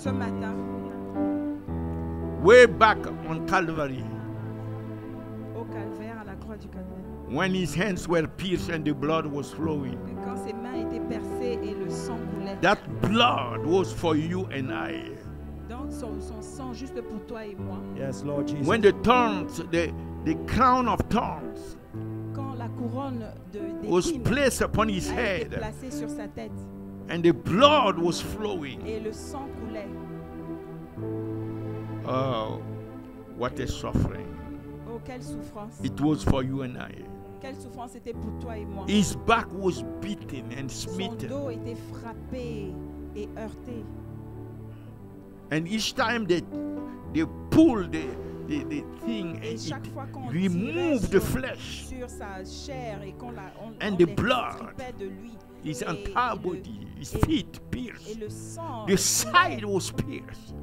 Ce matin, way back on Calvary, au calvaire, à la croix du calvaire, when his hands were pierced and the blood was flowing, quand ses mains étaient percées et le sang coulait, that blood was for you and I. donc son sang juste pour toi et moi. Yes, Lord Jesus. When the thorns, the crown of thorns Quand la couronne was d'épines placed upon his a été head placée sur sa tête and the blood was flowing, et le sang coulait, oh, what a suffering. oh quelle souffrance! It was for you and I. Quelle souffrance c'était pour toi et moi. His back was beaten and Son smitten. dos était frappé et heurté. And each time they pulled the thing Et and chaque fois qu'on it removed the tirait flesh, sur sa chair et qu'on And the les blood, extirpait de lui, his et entire le- body, his et- feet et pierced, le sang the coulait, side was pierced,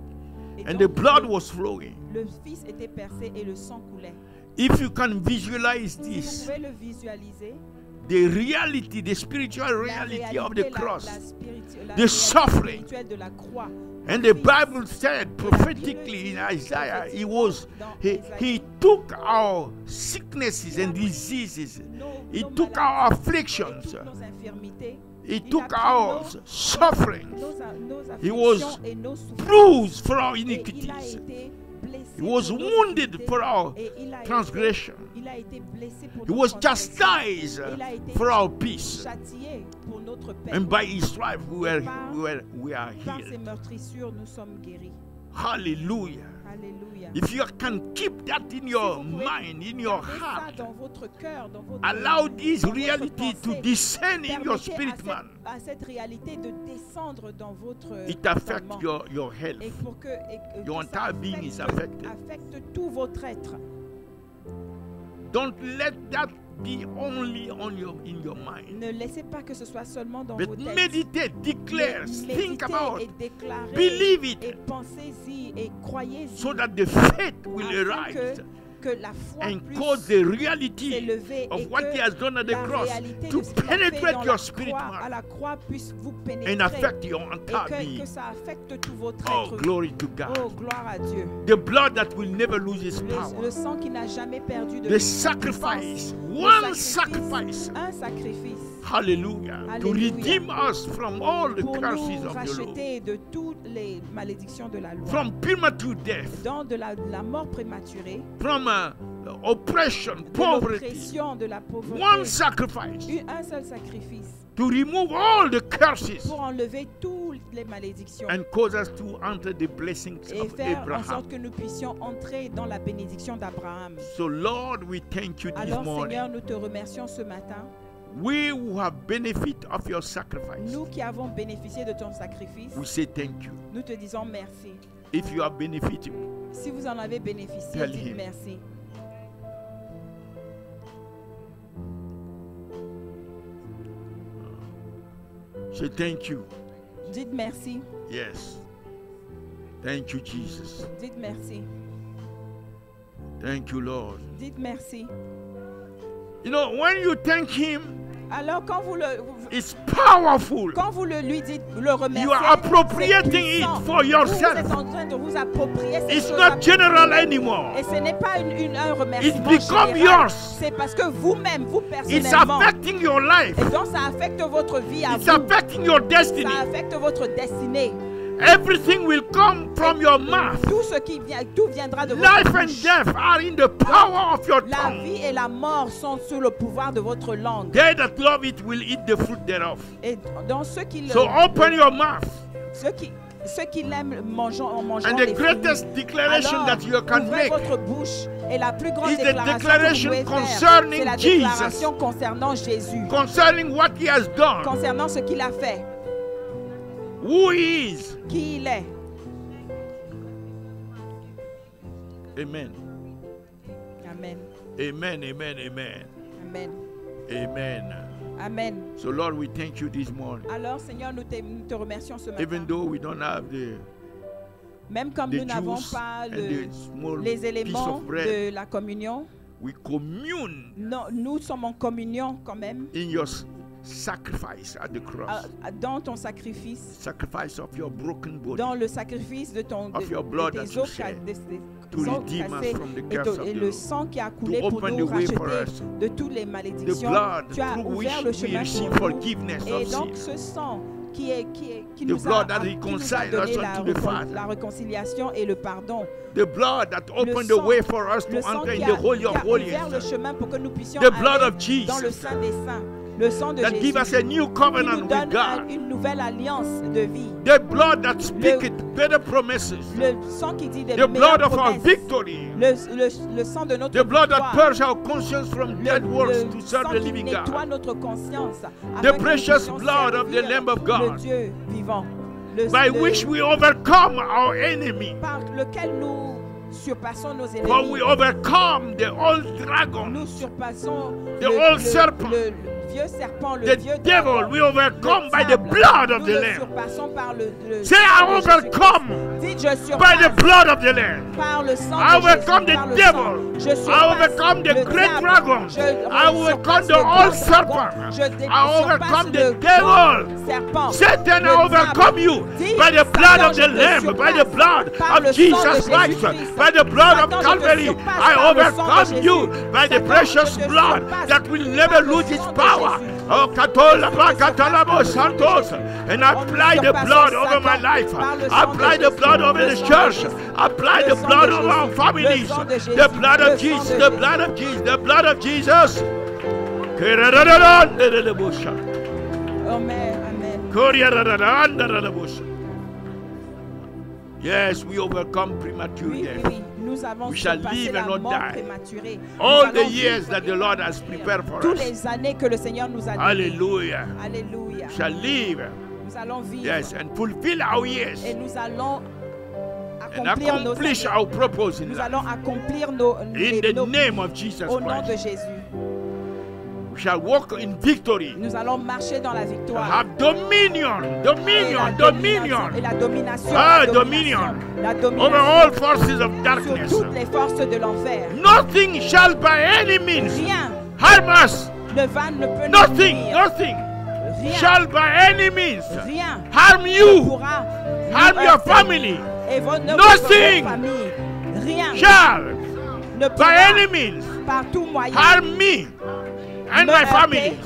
et and donc the blood le- was flowing. le fils était percé et le sang coulait. If you can visualize Si vous this, pouvez le visualiser, the reality, the spiritual la reality of réalité, the cross, la the réalité suffering. spirituelle de la croix. and the Bible said prophetically in Isaiah, he took our sicknesses and diseases, he Nos took maladies our et afflictions, toutes nos infirmités, he il took a pris our nos sufferings, afflictions He was et nos souffrances. bruised for our Et il a iniquities. été blessé He was pour nos wounded iniquités. for our Et il a transgression. il a été blessé pour He nos was transgressions. chastised Il a été for our peace. châtié pour notre paix. And by his stripes we are Par ses healed. meurtrissures, nous sommes guéris. Hallelujah. Alléluia. If you can keep that in your Si vous pouvez mind, in your garder ça heart, dans votre cœur, dans votre allow this dans votre reality to pensée. descend in your Permettez spirit, man. à cette réalité de descendre dans votre It affects entendement. your health. Et pour que, Your que ça entire being is affected. affecte tout votre être. Don't let that be only in your mind. Ne laissez pas que ce soit seulement dans But vos têtes. meditate, declare, Mais think méditez about, et déclarez believe it, et pensez-y et croyez-y so that the faith will afin arise que la foi and puisse cause the reality s'élever et of what que he has done at the la cross réalité to de ce qu'il a fait penetrate dans your la spirit, croix, à man, la croix puisse vous pénétrer and affect your et entire que being. ça affecte tout votre Oh, être. glory to God. Oh, gloire à Dieu. The blood that will never lose its Le power. sang qui n'a jamais perdu de The puissance. sacrifice, Le one sacrifice, un sacrifice hallelujah, to Hallelujah. redeem us from all the pour curses nous of the law, racheter de toutes les malédictions de la loi, from premature death, dans de la mort prématurée, from oppression, de poverty. l'oppression, de la pauvreté. One sacrifice Un seul sacrifice to remove all the curses pour enlever toutes les malédictions and cause us to enter the blessings et of faire en Abraham. sorte que nous puissions entrer dans la bénédiction d'Abraham. So, Lord, we thank you this Alors morning. Seigneur, nous te remercions ce matin. We who have benefit of your sacrifice, Nous qui avons bénéficié de ton sacrifice, we say thank you. nous te disons merci. If you have benefited, Si vous en avez bénéficié, Tell dites him. merci. say thank you. Dites merci. Yes. Thank you, Jesus. Dites merci. Thank you, Lord. Dites merci. You know, when you thank Him, Alors quand vous it's powerful. lui dites, le remerciez, You are appropriating c'est it puissant. for yourself. Vous êtes en train de vous approprier ces It's choses-là. not general anymore. Et ce n'est pas un remerciement It's become général. yours. C'est parce que vous-même, vous It's personnellement, affecting your life. et donc ça affecte votre vie à It's vous. affecting your destiny. Ça affecte votre destinée. Everything will come from your mouth. Tout viendra de votre Life and bouche. death are in the power of your La tongue. vie et la mort sont sous le pouvoir de votre langue. They that love it will eat the fruit thereof. Et dans ceux qui So open your mouth. ceux qui l'aiment mangeant And the les fruits. greatest declaration Alors, that you can ouvrez make votre bouche et la plus grande is the déclaration declaration que vous pouvez faire, concerning c'est la Jesus. déclaration concernant Jésus, concerning what He has done, concernant ce qu'il a fait, who He is. qui il est. Amen. Amen. Amen. Amen. Amen. Amen. Amen. Amen. So, Lord, we thank you this morning. Alors, Seigneur, nous te remercions ce matin. Even though we don't have Même comme the nous n'avons juice pas and the small les piece éléments of bread, de la communion, we commune non, nous sommes en communion quand même in your sacrifice at the cross. Dans ton sacrifice, Sacrifice of your broken body. dans le sacrifice de ton Of your blood de that tes you os shed to redeem us from the curse of et the le law. sang qui a coulé To pour open nous the way for racheter us. de toutes les The malédictions. blood Tu as through which ouvert le we chemin receive pour nous. forgiveness Et of donc sin. ce sang qui The nous blood a that reconciles donné us unto the Father. la réconciliation et le pardon. The blood that opened the sang- way for us to Le sang enter qui in a, the Holy qui of a ouvert le Holies. chemin pour que nous puissions The blood aller of Jesus dans le Saint des Saints. Le sang de that Jésus give us a new qui nous covenant with donne God. une nouvelle alliance de vie. The blood that speaketh better promises. Le sang qui dit des The blood meilleures of our promesses. victory. Le sang de notre The blood that victoire. purges our conscience from dead works to serve sang the qui living nettoie God. notre conscience. The afin que nous precious puissions blood of the servir Lamb of le God. Dieu vivant. By which we overcome our enemy. Par lequel nous surpassons nos For ennemis. we overcome the old dragon, Nous surpassons The old serpent. le vieux serpent, le the vieux devil. dragon, We overcome le by the diable. blood of Nous the le Lamb. surpassons par le Say, sang I de overcome Jésus-Christ. Dites, je by the surpasse blood of the Lamb. par le sang I de overcome Jésus, the par le devil. sang. Je I surpasse overcome the le great diable. dragon. Je I overcome surpasse the le old grand serpent. dragon. Je I overcome surpasse the le devil. grand serpent. Satan, Le I overcome diable. you Dis, by the blood Satan, of the je te Lamb, by the surpasse blood par le of sang de Jesus Christ, Jésus-Christ. by the blood of Satan, je te Calvary. surpasse I par le sang de overcome Jésus. you by the Satan, precious je te blood surpasse that will par never le lose its sang de power. Jésus. Oh, Katola, Katalabo, Santos, and apply the blood over my life. Apply the blood over the church. Apply the blood over our families. The blood of Jesus, the blood of Jesus, the blood of Jesus. Amen. Amen. Yes, we overcome premature Oui, death. oui, nous avons We shall surpassé live la and not mort die. prématurée. All Nous the allons years vivre that the Lord has prepared for toutes us. les années que le Seigneur nous a données. Hallelujah. Alléluia. Shall live. Nous allons vivre Yes, and fulfill our years. et nous allons And accomplir nos accomplish années. our purpose in Nous life. allons accomplir nos In the name of Jesus au nom de Christ. Jésus. We shall walk in victory. Nous allons marcher dans la victoire. Have dominion, Et dominion, la dominion Et la domination. Ah, la dominion. La over domination all forces of sur darkness. toutes les forces de l'enfer. Nothing shall by any means Rien harm us. ne peut nous Nothing, nuire. nothing Rien. shall by any means Rien harm ne you, pourra harm nous your heurter. family. Et votre Nothing famille. Rien Shall ne by pourra any means par tout moyen harm me and me my heurter family.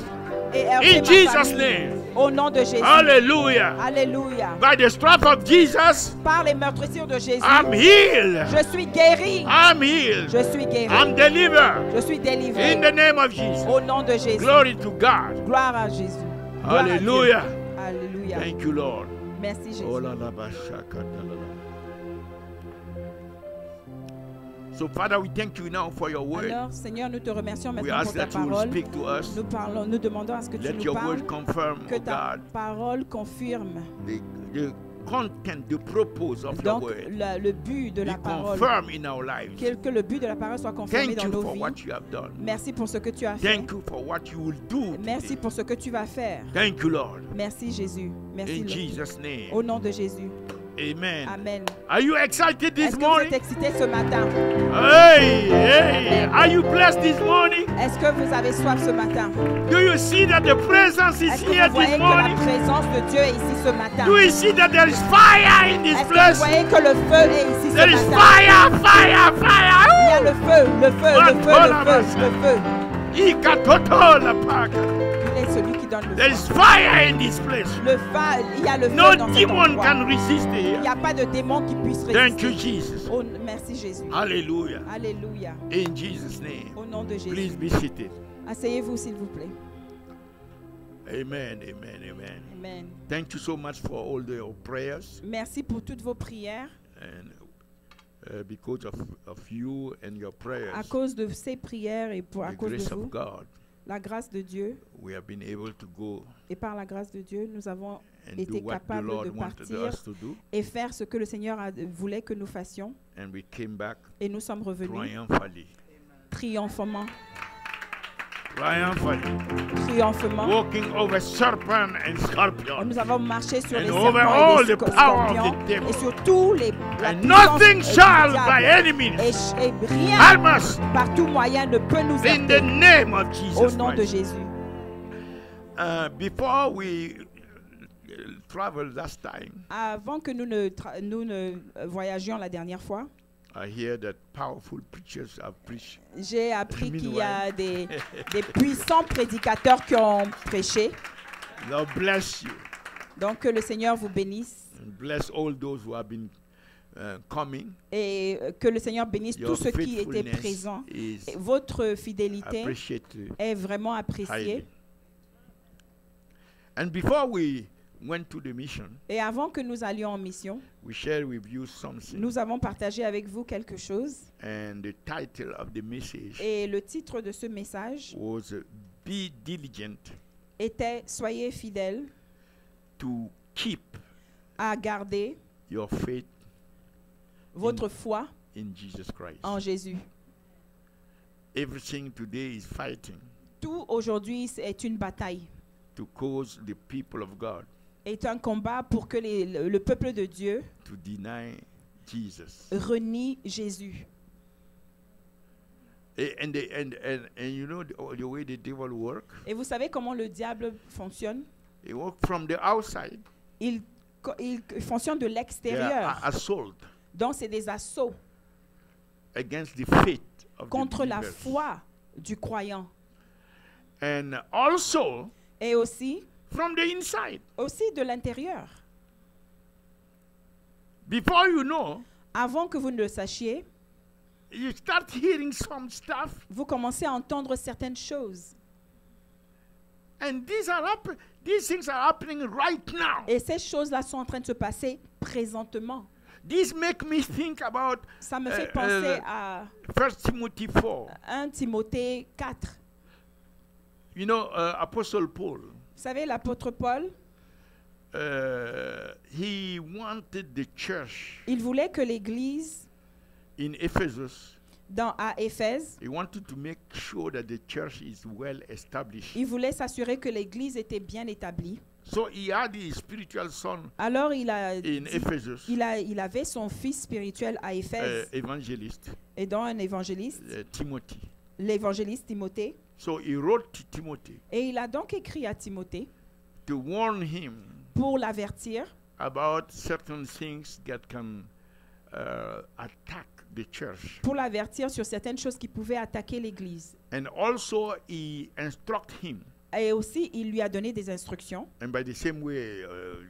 et heurter In ma Jesus' famille. name. Au nom de Jésus. Hallelujah. Alléluia. By the stripes of Jesus, Par les meurtrissures de Jésus, I'm healed. je suis guéri. I'm healed. Je suis guéri. I'm delivered. Je suis délivré. In the name of Jesus. Au nom de Jésus. Glory to God. Gloire à Jésus. Gloire à Dieu. Hallelujah. Alléluia. Thank you, Lord. Merci Jésus. Oh, la, la, ba, shaka, da, la, la. So, Father, we thank you now for your word. Alors, Seigneur, nous te remercions We maintenant ask pour ta that you will parole. speak to us. Nous demandons à ce que tu Let nous your parles, word confirm, que oh ta God, parole confirme the content, the purpose of your donc word. le but de la Be parole. confirmed in our lives. Que le but de la parole soit confirmé Thank dans you nos for vies. what you have done. Merci pour ce que tu as fait. Thank you for what you will do. Merci today. pour ce que tu vas faire. Thank you, Lord. Merci Jésus. Merci In Lord. Jesus' name. Au nom de Jésus. Amen. Amen. Are you excited this Est-ce que vous morning? êtes excités ce matin? Hey, hey. Are you blessed this morning? Est-ce que vous avez soif ce matin? Do you see that the presence is Est-ce que here vous voyez this que la morning? présence de Dieu est ici ce matin? Do you see that there is fire in this Est-ce que vous place? voyez que le feu est ici There ce is matin? fire, fire, fire. Il y a le feu, le feu, le feu, le feu, le feu. Ikatotola paka. Il est celui qui donne le There feu. is fire in this place. Il y a le feu No dans cet demon endroit. can resist Il here. n'y a pas de démon qui puisse Thank you, résister. Jesus. Oh, merci Jésus. Hallelujah. Alléluia. In Jesus' name. Au nom de Jésus. Please be seated. Asseyez-vous s'il vous plaît. Amen, amen, amen. Amen. Thank you so much for all your prayers. Merci pour toutes vos prières. And because of you and your prayers, À cause de ces prières et à the cause grace de of vous, God, la grâce de Dieu, we have been able to go et par la grâce de Dieu, nous avons and do été what the capables Lord de wanted partir us to do. et faire ce que le Seigneur voulait que nous fassions. And we came back Et nous sommes revenus triumphantly. triomphement, Triumphantly. Walking over serpent and scorpion. Nous avons marché sur les And over serpents all et les the power of scorpions the devil. et sur tous les la And puissance nothing du shall diable. by any means Et rien harm us par tout moyen ne peut nous in the heurter name of au Jesus nom de Christ. Jésus. Before we traveled last time, Avant que nous ne voyagions la dernière fois, I hear that powerful preachers have preached. j'ai appris qu'il y a des puissants prédicateurs qui ont prêché. Lord bless you. Donc que le Seigneur vous bénisse And bless all those who have been coming. et que le Seigneur bénisse Your tous ceux qui étaient faithfulness présents. is Et votre fidélité appreciated est vraiment appréciée. highly. And before we went to the mission, Et avant que nous allions en mission, we shared with you something. nous avons partagé avec vous quelque chose. And the title of the message Et le titre de ce message was Be Diligent était « Soyez fidèles to keep à garder your faith votre foi in Jesus Christ. en Jésus. Everything today is fighting Tout aujourd'hui est une bataille, to cause the people of God est un combat pour que le peuple de Dieu to deny Jesus. renie Jésus. And you know the way the devil works? Et vous savez comment le diable fonctionne? He works from the outside. Il fonctionne de They are l'extérieur. assault Donc c'est des assauts against the faith of contre the la believers. foi du croyant. And also Et aussi from the inside. de l'intérieur. Before you know, Avant que vous ne le sachiez, you start hearing some stuff, vous commencez à entendre certaines choses. and these things are happening right now. Et ces choses-là sont en train de se passer présentement. These make me think about Ça me fait penser à 1 Timothy 4. 1 Timothée 4. You know, Apostle Paul, Vous savez, l'apôtre Paul, he wanted the church il voulait que l'Église in Ephesus, à Éphèse, he wanted to make sure that the church is well established. il voulait s'assurer que l'Église était bien établie. So he had his spiritual son Alors in Ephesus, il avait son fils spirituel à Éphèse evangelist, et donc un évangéliste, Timothy. l'évangéliste Timothée. So he wrote to Timothy Et il a donc écrit à Timothée to warn him pour l'avertir about certain things that can attack the church. pour l'avertir sur certaines choses qui pouvaient attaquer l'Église. And also he instruct him, Et aussi, il lui a donné des instructions. and by the same way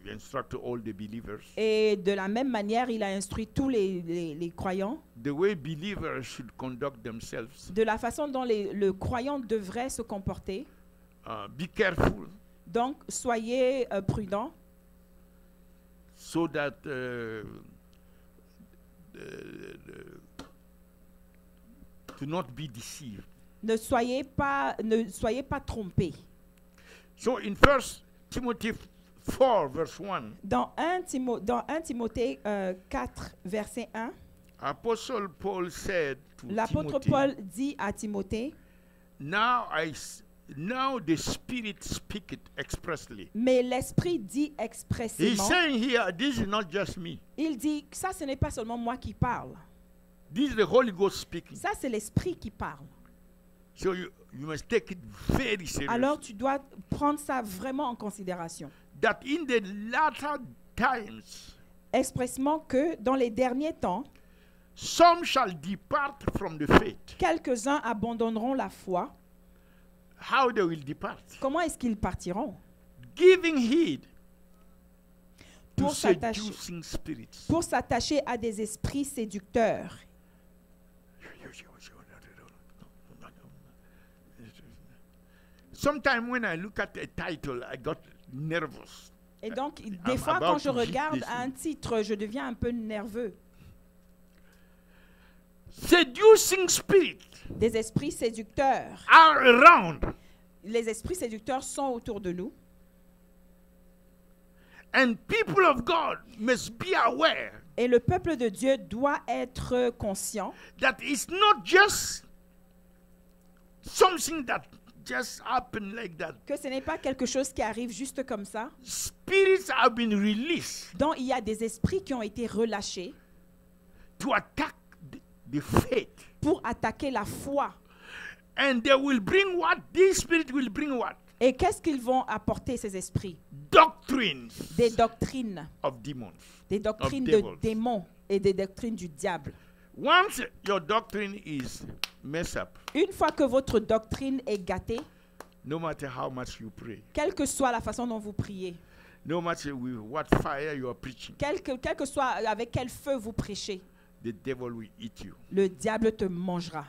he instruct all the believers, Et de la même manière, il a instruit tous les croyants the way believers should conduct themselves. de la façon dont le croyant devrait se comporter. Be careful Donc, soyez prudents so that to not be deceived. ne soyez pas trompés. So in 1 Timothy 4 verse 1, Dans 1 Timothée 4, verset 1, Apostle Paul said to l'apôtre Timothy, Paul dit à Timothée, now the Spirit speaketh expressly. mais l'Esprit dit He's expressément, saying here, this is not just me. il dit, ça ce n'est pas seulement moi qui parle, This is the Holy Ghost speaking. ça c'est l'Esprit qui parle. So you must take it very seriously. Alors tu dois prendre ça vraiment en considération. That in the latter times, Expressement que dans les derniers temps, some shall depart from the faith. quelques-uns abandonneront la foi. How they will depart? Comment est-ce qu'ils partiront? Giving heed to Pour s'attacher, seducing spirits. pour s'attacher à des esprits séducteurs. Sometimes when I look at a title, I got nervous. Et donc, des I'm fois, about quand je to hit regarde this un titre, je deviens un peu nerveux. Seducing spirits Des esprits séducteurs. are around, Les esprits séducteurs sont autour de nous. and people of God must be aware Et le peuple de Dieu doit être conscient that it's not just something that just happened like that. que ce n'est pas quelque chose qui arrive juste comme ça. Spirits have been released Donc, il y a des esprits qui ont été relâchés to attack the faith. pour attaquer la foi. And they will bring what? This spirit will bring what? Et qu'est-ce qu'ils vont apporter, ces esprits? Doctrines Des doctrines. of demons. Des doctrines Of de devils. démons et des doctrines du diable. Once your doctrine is messed up, Une fois que votre doctrine est gâtée, no matter how much you pray, quelle que soit la façon dont vous priez, no matter with what fire you are preaching, quel que soit avec quel feu vous prêchez, the devil will eat you. le diable te mangera.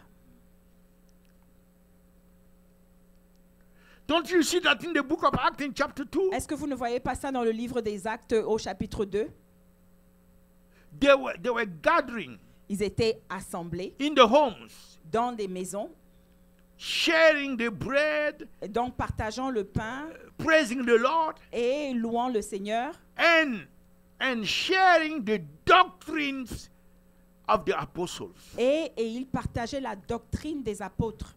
Don't you see that in the book of Acts in chapter 2? Est-ce que vous ne voyez pas ça dans le livre des Actes au chapitre 2? They were gathering Ils étaient assemblés in the homes, dans des maisons, sharing the bread, donc partageant le pain praising the Lord, et louant le Seigneur and sharing the doctrines of the apostles. et ils partageaient la doctrine des apôtres.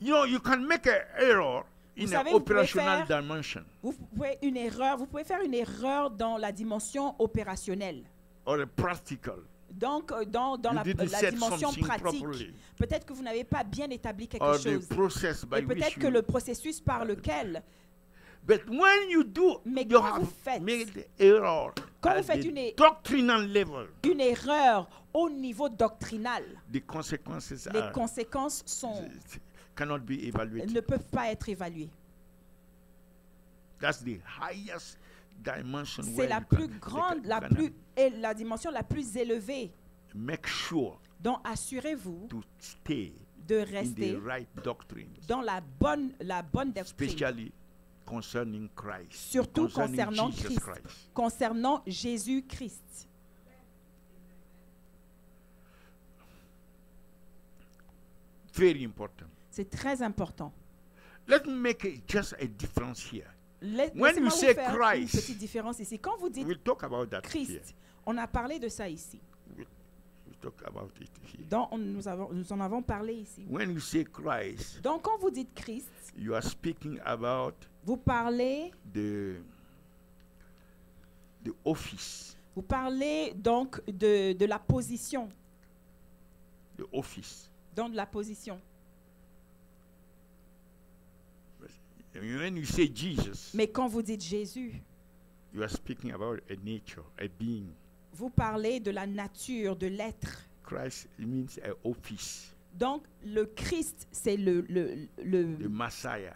You know, you can make an error in savez, an vous pouvez operational faire- dimension Vous pouvez faire une erreur dans la dimension opérationnelle. or a practical. Donc, dans You la didn't set dimension something pratique, properly. peut-être que vous n'avez pas bien établi quelque Or the chose. process by Et peut-être which que you... le processus par lequel, But when you do, Mais you quand have vous faites- made error Quand at vous faites the une- doctrinal level. une erreur au niveau doctrinal, The consequences les are, conséquences cannot be evaluated. ne peuvent pas être évaluées. That's the highest dimension C'est where la you can- plus grande, you la can dimension la plus élevée. make sure Donc, assurez-vous to stay de in the rester right doctrines, dans la bonne doctrine, especially concerning Christ, surtout concerning concernant Jesus Christ, concernant Jésus-Christ. Very important. C'est très important. Let me make just a difference here. When When you say faire Christ, une petite différence ici. Quand vous dites We'll talk about that here. Christ, on a parlé de ça ici. We'll talk about it here. Donc, nous en avons parlé ici. When you say Christ, Donc, quand vous dites Christ, you are speaking about vous parlez the office, donc de la position, the office. donc de la position. When you say Jesus, Mais quand vous dites Jésus, you are speaking about a nature, a being. vous parlez de la nature, de l'être. Christ means a office, Donc, le Christ, c'est the Messiah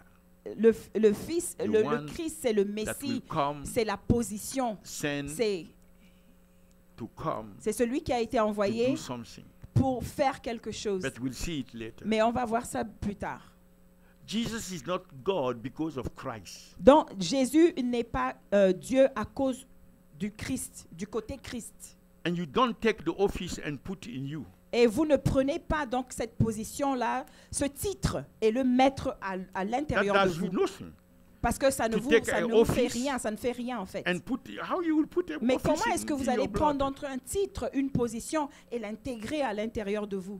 le Fils, The le one Christ, c'est le that will Messie, come, c'est la position. send C'est celui qui a été to envoyé do something. pour faire quelque chose. But we'll see it later. Mais on va voir ça plus tard. Jesus is not God because of Christ. Donc, Jésus n'est pas Dieu à cause du Christ, du côté Christ. And you don't take the office and put in you. Et vous ne prenez pas donc cette position-là, ce titre, et le mettre à That l'intérieur de does you vous. nothing. Parce que ça ne To vous, take ça an ne vous fait office rien, ça ne fait rien en fait. And put how you will put a Mais office comment est-ce que in vous your allez blood? prendre entre un titre, une position et l'intégrer à l'intérieur de vous?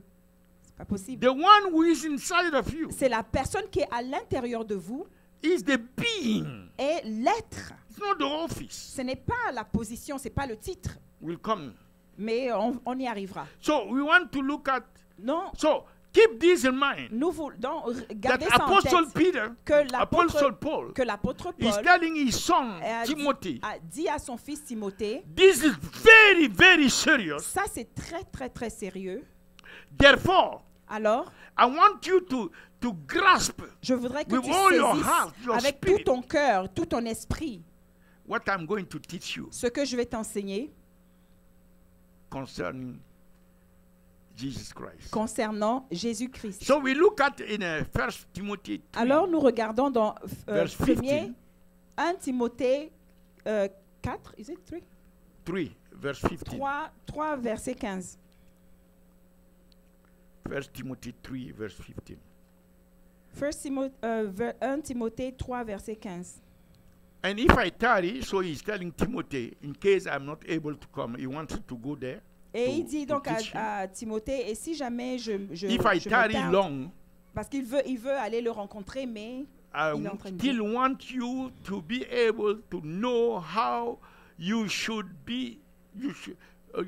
C'est pas possible. The one who is inside of you C'est la personne qui est à l'intérieur de vous is the being. et l'être. It's not the office. Ce n'est pas la position, c'est pas le titre, Will come. mais on y arrivera. So we want to look at. Non, So keep this in mind. nous voulons That garder ça en Apostle tête Peter, que Apostle Paul, que l'apôtre is Paul telling his son a Timothy, dit à son fils Timothée, this is very, very serious. ça c'est très très très sérieux. Therefore, Alors, I want you to grasp je voudrais que with tu all your saisisses heart, your avec tout spirit, ton cœur, tout ton esprit, what I'm going to teach you ce que je vais t'enseigner concerning Jesus Christ. concernant Jésus-Christ. So we look at in 1 Timothy 3, Alors, nous regardons dans verse 1 Timothée 4, is it 3? 3, verse 15. 3 verset 15. 1 Timothy 3, verse 15. 1 Timothée 3 verset 15. And if I tarry, so he's telling Timothy, in case I'm not able to come, he wants to go there. Et to- il dit to donc teach him. à Timothée, et si jamais je If I me tarry tarde, long, parce qu'il veut aller le rencontrer, mais I Il est en train de still want you to be able to know how you should be,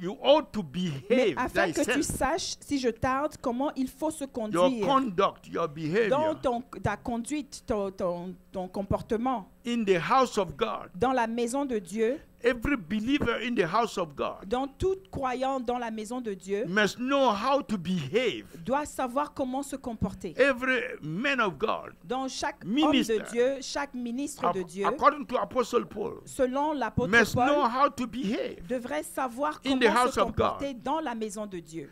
you ought to Mais behave afin que tu thyself. saches, si je tarde, comment il faut se Your conduire conduct, your dans behavior ta conduite, ton comportement. in the house of God. Dans la maison de Dieu, Every believer in the house of God dans tout croyant dans la maison de Dieu, must know how to behave. doit savoir comment se comporter. Every man of God, Dans chaque Minister. homme de Dieu, chaque ministre de Dieu, according to Apostle Paul, selon l'apôtre must know Paul, how to behave. devrait savoir In the comment house se of God. comporter dans la maison de Dieu.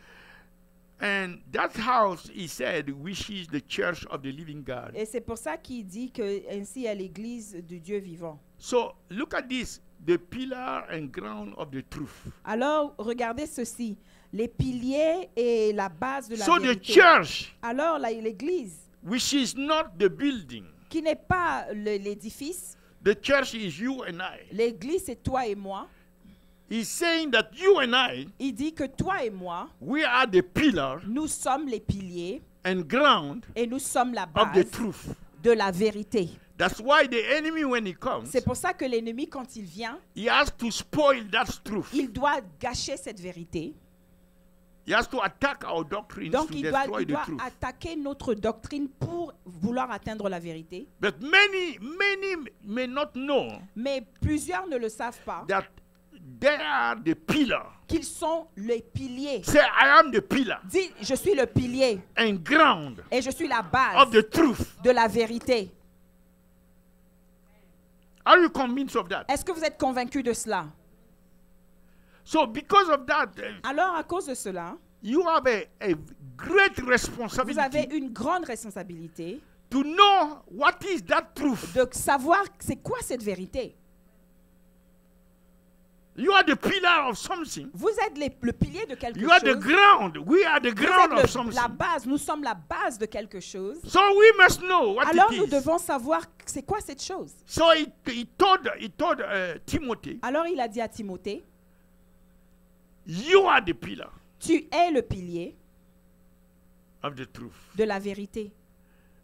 And that house, he said, which is the church of the living God. Et c'est pour ça qu'il dit que ainsi est l'église du Dieu vivant. So look at this, the pillar and ground of the truth. Alors, regardez ceci, les piliers et la base de la So the vérité. church, Alors, l'église, which is not the building, qui n'est pas l'édifice, the church is you and I. l'église c'est toi et moi. He's saying that you and I, Il dit que toi et moi, we are the pillar nous sommes les piliers and ground et nous sommes la of the base truth. de la vérité. That's why the enemy, when he comes, C'est pour ça que l'ennemi, quand il vient, he has to spoil that truth. il doit gâcher cette vérité. He has to attack our doctrines Donc, to il doit destroy the truth. attaquer notre doctrine pour vouloir atteindre la vérité. But many may not know Mais plusieurs ne le savent pas, that they are the pillar. qu'ils sont les piliers. Say, I am the pillar Dis, je suis le pilier and ground et je suis la base of the truth. de la vérité. Are you convinced of that? Est-ce que vous êtes convaincu de cela? So because of that, Alors, à cause de cela, you have a great vous responsibility avez une grande responsabilité to know what is that truth. de savoir c'est quoi cette vérité. You are the pillar of something. Vous êtes le pilier de quelque You are the chose. ground. We are the Vous ground êtes of la something. base. Nous sommes la base de quelque chose. So we must know what Alors it nous is. devons savoir c'est quoi cette chose. So he told Timothy, Alors il a dit à Timothée, you are the pillar tu es le pilier of the truth. de la vérité.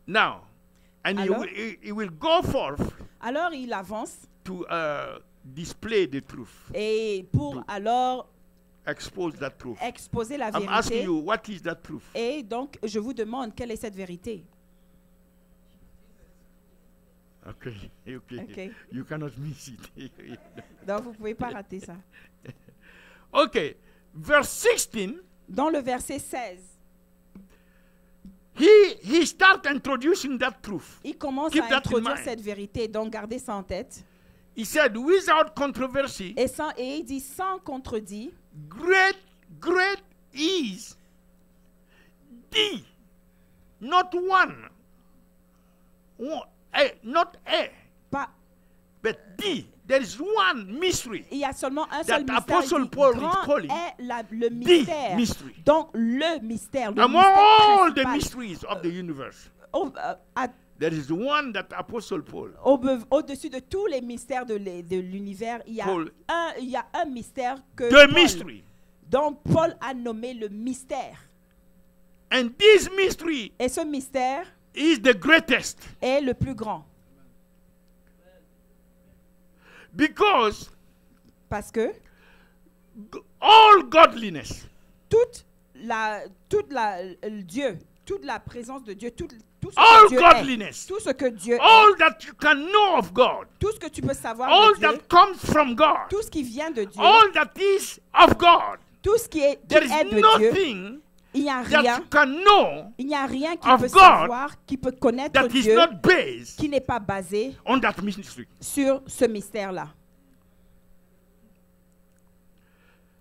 Now, and Alors? he will go forth Alors il avance to display the truth, et pour alors expose that truth. exposer la I'm asking vérité. you, what is that truth? Et donc je vous demande quelle est cette vérité. Okay. Okay. You cannot miss it. Donc vous ne pouvez pas rater ça. Okay, verse 16, Dans le verset 16, he start introducing that truth. il commence Keep à that in introduire mind. cette vérité. Donc gardez ça en tête. He said, without controversy, Et il dit sans contredit, great is the, not one, not a, pas, but the. There is one mystery. il y a seulement un That seul mystère. Apostle Il dit, Paul is grand calling est le mystère. mystery. Donc le mystère, le Among mystère all the principal. mysteries of the universe, À there is one that Apostle Paul Au-dessus de tous les mystères de l'univers, il y a un mystère que the mystery. dont Paul a nommé le mystère. And this mystery Et ce mystère is the greatest est le plus grand. because Parce que all godliness, toute la présence de Dieu, tout ce all que Dieu est, godliness, tout ce que Dieu est, all that you can know of God, tout ce que tu peux savoir all de Dieu, that comes from God, tout ce qui vient de Dieu, all that is of God, tout ce qui est there is de Dieu, nothing il n'y a that rien, you can know il n'y a rien qui of peut God savoir, qui peut connaître that is Dieu, not based qui n'est pas basé on that mystery. sur ce mystère-là.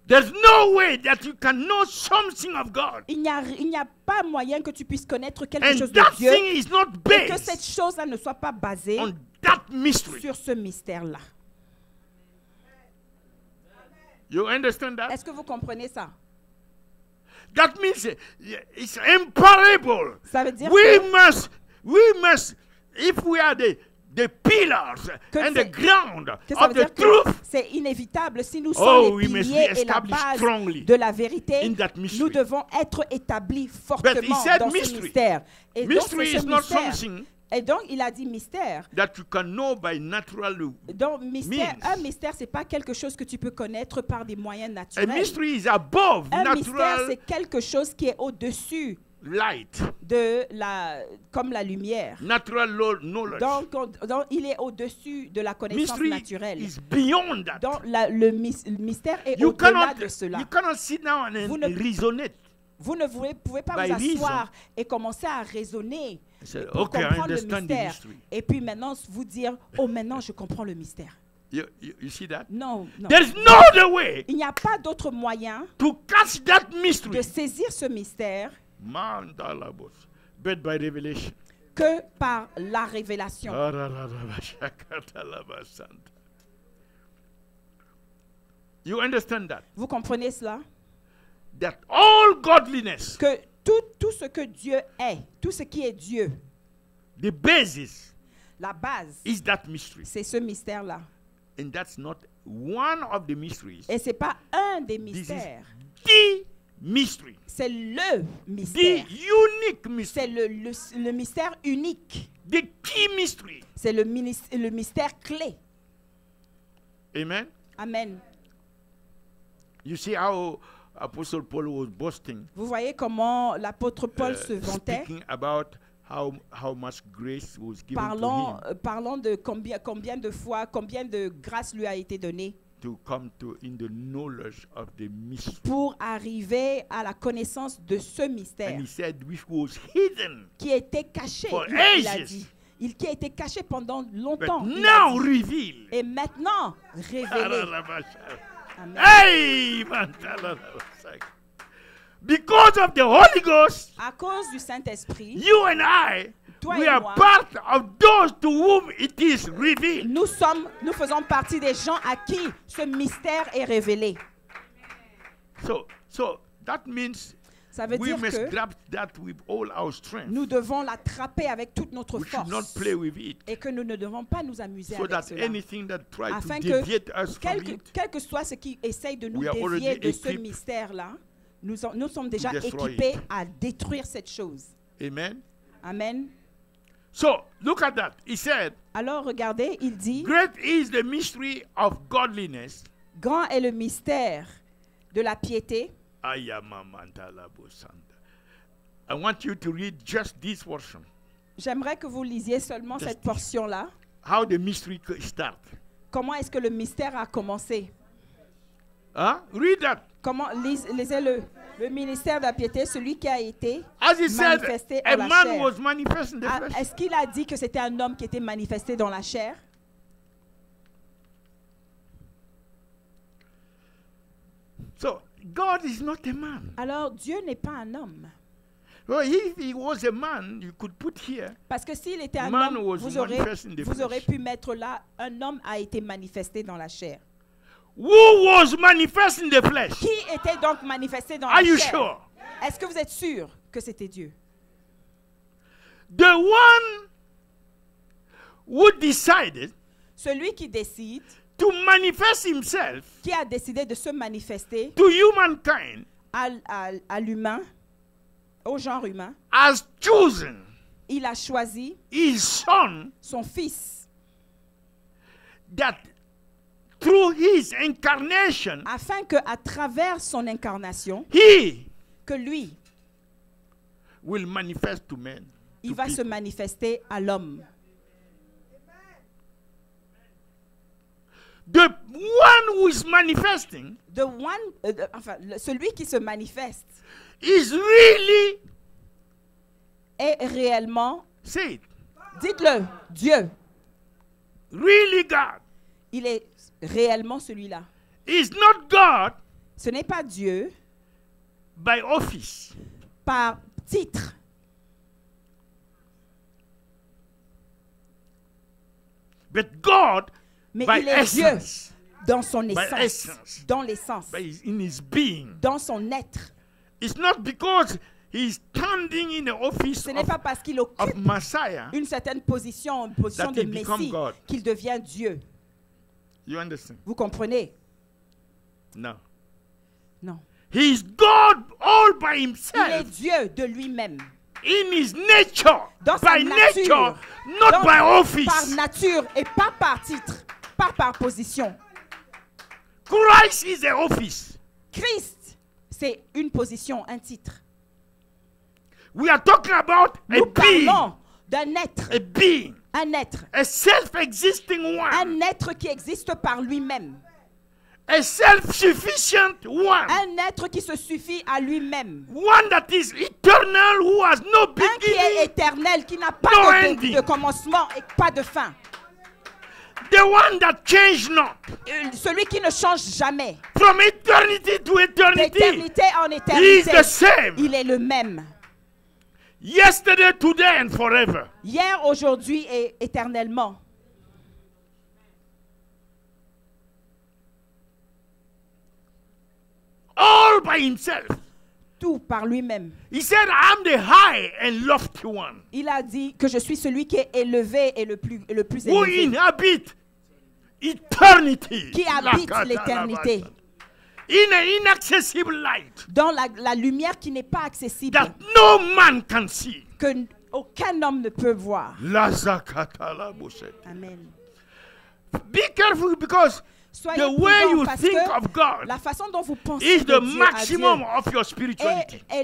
There's no way that you can know something of God, Il n'y a pas moyen que tu puisses connaître quelque and chose de that Dieu thing is not et que cette based chose-là ne soit pas basée on that mystery. sur ce mystère-là. You understand that? Est-ce que vous comprenez ça? That means it's imparable. Ça veut dire We must, if we are the pillars Que and c'est- the ground que ça of veut the dire que truth c'est inévitable. Si nous Oh, sommes we les must piliers be et la established base strongly de la vérité, in that mystery. nous devons être établis But he fortement said dans ce mystery. mystère. Et donc, Mystery c'est ce is not mystère something Et donc, il a dit mystère. that you can know by natural Donc, mystère, means. un mystère, ce n'est pas quelque chose que tu peux connaître par des moyens A naturels. mystery is above Un mystère, natural c'est quelque chose qui est au-dessus light, de comme la lumière. natural knowledge. Donc, il est au-dessus de la connaissance Mystery naturelle. is beyond that. Donc, le mystère est You au-delà de cela. cannot sit down Vous and ne- reason it. Vous ne pouvez pas By vous asseoir reason. et commencer à raisonner I said, pour okay, I comprendre le understand the mystère. mystery. Et puis maintenant, vous dire, oh, maintenant, je comprends le mystère. You see that? Non, non. There's no other way Il n'y a pas d'autre moyen to catch that de mystery saisir ce mystère Mandalabos, but by revelation. que par la révélation. You understand that? Vous comprenez cela? That all godliness, Que tout ce que Dieu est, tout ce qui est Dieu, the basis la base, is that mystery. c'est ce mystère-là. And that's not one of the mysteries. Et ce n'est pas un des This is mystères. the mystery. C'est le The mystère. unique mystery. C'est le mystère unique. The key mystery. C'est le mystère clé. Amen. Amen. You see how Apostle Paul was boasting, Vous voyez comment l'apôtre Paul se vantait, speaking about how much grace was given to him parlant de combien de fois, combien de grâce lui a été donnée to come to in the knowledge of the mystery. pour arriver à la connaissance de ce mystère And he said, which was hidden, qui était caché, For il a ages. dit. Qui a été caché pendant but longtemps. il a now dit. revealed. Et maintenant révélé. Amen. Hey, man. Because of the Holy Ghost, À cause du Saint-Esprit, you and I, Toi we et are moi. part of those to whom it is revealed. nous faisons partie des gens à qui ce mystère est révélé. So that means Ça veut we dire must que grab that with all our strength. nous devons l'attraper avec toute notre We should not force play with it. et que nous ne devons pas nous amuser So avec that cela. anything that tries to Afin que, deviate us from it, quel que soit ce qui essaye de nous We are dévier already de ce equipped mystère-là, nous sommes déjà destroy équipés it. à détruire cette chose. amen. Amen. So look at that. He said, Alors regardez, il dit, great is the mystery of godliness. grand est le mystère de la piété. I want you to read just this portion. J'aimerais que vous lisiez seulement cette portion-là. How the mystery start. Comment est-ce que le mystère a commencé? Huh? Read that. Comment lisez-le. Le ministère de la piété, celui qui a été As he said, manifesté a en la man chair. was manifest in the Ah, flesh. est-ce qu'il a dit que c'était un homme qui était manifesté dans la chair? So God is not a man. Alors Dieu n'est pas un homme. Well, if he was a man, you could put here, Parce que s'il était un Man homme, was vous aurez manifest in the flesh. pu mettre là, un homme a été manifesté dans la chair. who was manifest in the flesh? Qui était donc manifesté dans Are la you chair? sure? Est-ce que vous êtes sûr que c'était Dieu? The one who decided Celui qui décide, to manifest himself qui a décidé de se manifester to humankind à l'humain, au genre humain, has chosen il a choisi his son, son fils that through his incarnation, afin que à travers son incarnation, he que lui, will manifest to men. il to va se people. manifester à l'homme. The one who is manifesting Celui qui se manifeste is really, est réellement, say it, dites-le, Dieu. really God. Il est réellement celui-là. Is not God Ce n'est pas Dieu by office. par titre, But God mais by il est essence, Dieu dans son by essence, essence, dans l'essence, in his being. dans son être. It's not because he's standing in the office Ce n'est pas parce qu'il occupe of Messiah. une certaine position, une position That de he become Messie, God. qu'il devient Dieu. You understand? Vous comprenez? No. Non. He is God all by Il est himself. Dieu de lui-même. in his nature, dans sa by nature, nature, not donc, by par office. nature et pas par titre, pas par position. Christ is the office. Christ, c'est une position, un titre. We are talking about Nous a being, parlons d'un être, a being, un être, a self-existing one, un être qui existe par lui-même, a self-sufficient one, un être qui se suffit à lui-même, one that is eternal, who has no un qui est beginning, éternel, qui n'a pas no de ending. commencement et pas de fin. the one that changed not, Celui qui ne change jamais, from eternity to eternity. d'éternité en He is éternité, the same, il est le même. yesterday, today, and forever. Hier, aujourd'hui et éternellement. All by himself. Tout par lui-même. He said, I am the high and lofty one, Il a dit que je suis celui qui est élevé et le plus who élevé, inhabit eternity. qui habite l'éternité, In an inaccessible light dans la lumière qui n'est pas accessible, that no man can see. que aucun homme ne peut voir. Amen. Be careful, because Soyez the way prudents you parce think que of God la façon dont vous pensez is de the Dieu à maximum Dieu of your spirituality. est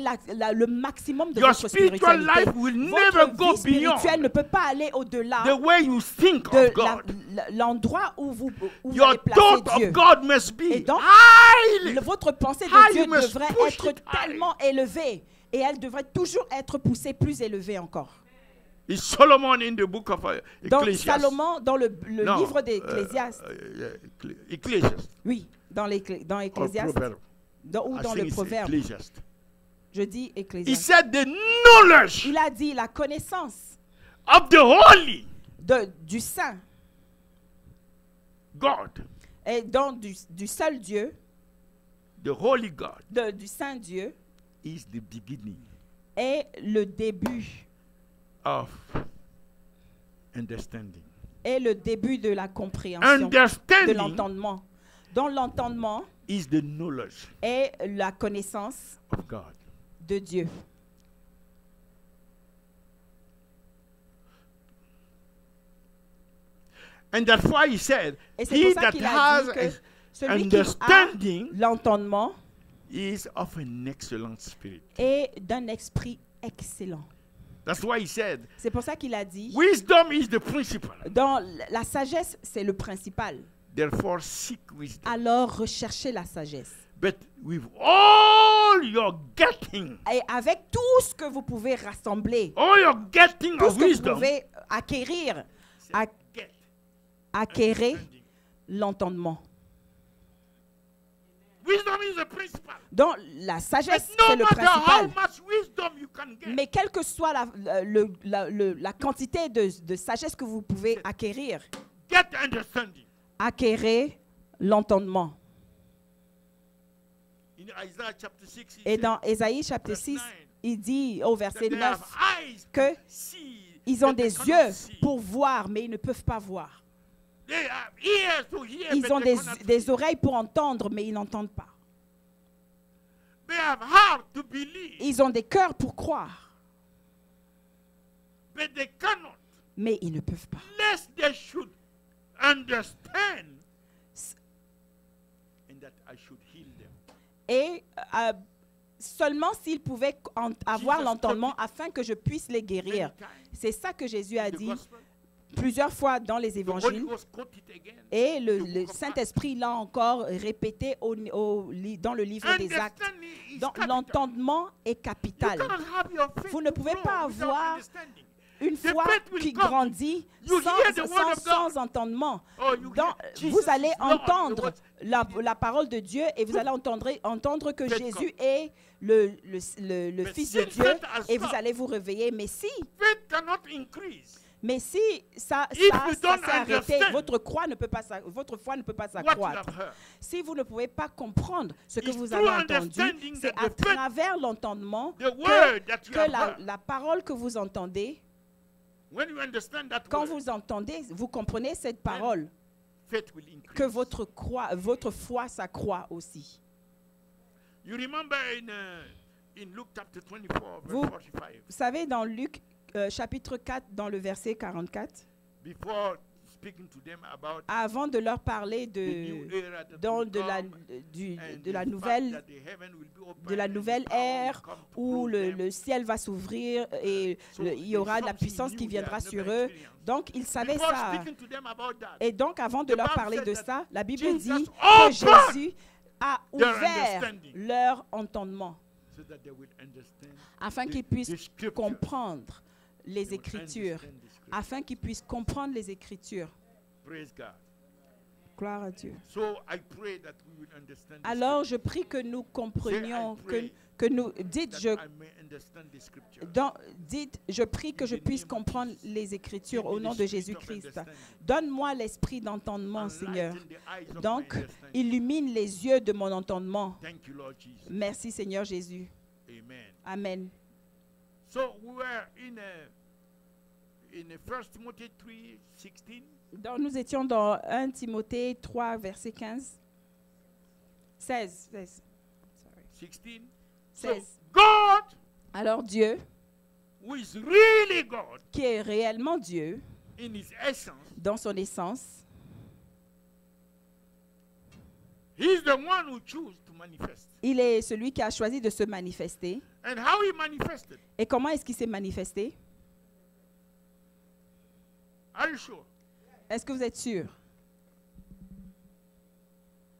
le maximum de Your votre spiritual spiritualité. life will never Votre go vie spirituelle beyond ne peut pas aller au-delà the way you think de of God. l'endroit où vous Your allez placer thought Dieu. of God must Et be donc, highly. votre pensée High, de Dieu you must devrait push être it high. tellement élevée. Et elle devrait toujours être poussée plus élevée encore. Is Solomon in the book of Donc, Ecclesiastes? Salomon, dans le No, livre d'Ecclésiaste, Ecclesiastes. oui, dans Or Ecclésiaste, Proverbs. ou I dans think le it's Proverbe, Ecclesiastes. je dis He Ecclésiaste. said the knowledge Il a dit la connaissance of the holy du Saint God, et donc du seul Dieu, the holy God, du Saint Dieu, is the beginning est le début, of understanding. est le début de la compréhension, de Understanding l'entendement. Dans l'entendement is the knowledge est la connaissance of God. de Dieu. And that's why he said, Et c'est he pour ça that qu'il a dit que has celui qui a understanding l'entendement is of an excellent spirit. est d'un esprit excellent. That's why he said, C'est pour ça qu'il a dit, wisdom is the principal. dans la sagesse, c'est le principal. Therefore, seek wisdom. Alors, recherchez la sagesse. But with all your getting, Et avec tout ce que vous pouvez rassembler, all your getting tout of ce que vous wisdom, pouvez acquérir, get acquérir understanding. l'entendement. Wisdom is the principal. Donc, la sagesse, But no c'est le matter how principal. much wisdom you can get, Mais quelle que soit la quantité de sagesse que vous pouvez acquérir, get understanding. acquérir l'entendement. In Isaiah chapter 6, he Et said, dans Ésaïe chapitre 6, il dit au verset that they have 9 eyes que to see, ils ont but they des cannot yeux see. pour voir, mais ils ne peuvent pas voir. They have ears to hear, Ils but ont they cannot des hear. oreilles pour entendre, mais ils n'entendent pas. They have heart to believe, Ils ont des cœurs pour croire, but they cannot, mais ils ne peuvent pas. lest they should understand, and that I should heal them. Et seulement s'ils pouvaient avoir Jesus l'entendement told afin que je puisse les guérir. Many times C'est ça que Jésus a in the dit gospel, plusieurs fois dans les the Holy évangiles. Ghost quote it again. Et le The book of Saint-Esprit l'a encore répété dans le livre des Actes. Understanding is Donc capital. l'entendement est You capital. cannot have your faith Vous ne pouvez grow pas without avoir understanding. Une The foi faith will qui come. grandit You hear the word of God. sans entendement. Oh, you Donc, hear Jesus vous allez is Lord, entendre the word. la parole de Dieu et vous allez entendre que Faith Jésus est le But Fils de since Dieu faith has et vous stopped, allez vous réveiller. Mais si faith cannot increase. ça If you s'est don't arrêté, understand votre foi ne peut pas What you s'accroître. have heard. Si vous ne pouvez pas comprendre ce que It's vous through avez entendu, understanding c'est that à the faith- travers l'entendement The word that you que have heard. la parole que vous entendez, When you understand that quand word, vous entendez, vous comprenez cette parole, faith will increase. que votre foi s'accroît aussi. You remember in in Luke chapter 24, Vous- verse 45, Vous savez, dans Luc chapitre 4, dans le verset 44, before speaking to them about avant de leur parler the new era that dans will de la, come, and de la the fact nouvelle, that the heaven will be open de la and the nouvelle power will ère come to où clothe them. le ciel va s'ouvrir et So il y aura de la there's puissance something qui new they viendra have sur never eux. experienced. Donc, ils savaient Before ça. speaking to them about that, Et donc, avant de The leur Bible parler said de that ça, la Bible Jesus dit opened que Jésus a their ouvert understanding. leur entendement so that they will understand afin the- qu'ils the puissent scripture. comprendre les They will Écritures. understand the scripture. Afin qu'ils puissent comprendre les Écritures. Praise God. Gloire à Dieu. So I pray that we will understand the Alors, je prie que nous comprenions, que nous, dites, scripture, that I may understand the scripture. dites, je prie que je puisse comprendre les Écritures au nom de Jésus-Christ. Donne-moi l'esprit d'entendement, Seigneur. Enlighten the eyes of my Donc, understanding. illumine les yeux de mon entendement. Thank you, Lord Jesus. Merci, Seigneur Jésus. Amen. Amen. So we were in 1 Timothy 3:16. Donc, nous étions dans 1 Timothée 3, verset 15. 16. 16. Sorry. 16. So 16. God, Alors Dieu, who is really God qui est réellement Dieu, in his essence, dans son essence, he's the one who chose to manifest. il est celui qui a choisi de se manifester. And how he manifested? Et comment est-ce qu'il s'est manifesté? Are you sure? Est-ce que vous êtes sûr?